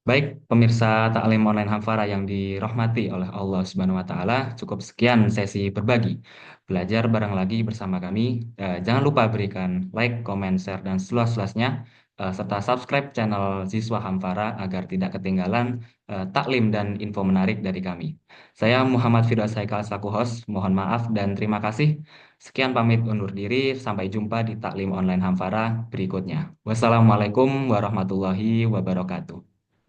Baik, pemirsa Taklim Online Hafara yang dirahmati oleh Allah Subhanahu wa taala, cukup sekian sesi berbagi. Belajar bareng lagi bersama kami. Jangan lupa berikan like, comment, share dan seluas-luasnya serta subscribe channel Siswa Hamfara agar tidak ketinggalan taklim dan info menarik dari kami. Saya Muhammad Firdaus Haikal selaku host. Mohon maaf dan terima kasih. Sekian pamit undur diri. Sampai jumpa di Taklim Online Hamfara berikutnya. Wassalamualaikum warahmatullahi wabarakatuh.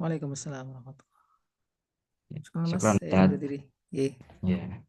Waalaikumsalam warahmatullahi wabarakatuh. Ya, Syukran Mas, syukran saya Ustaz. undur diri. Ye. Ya.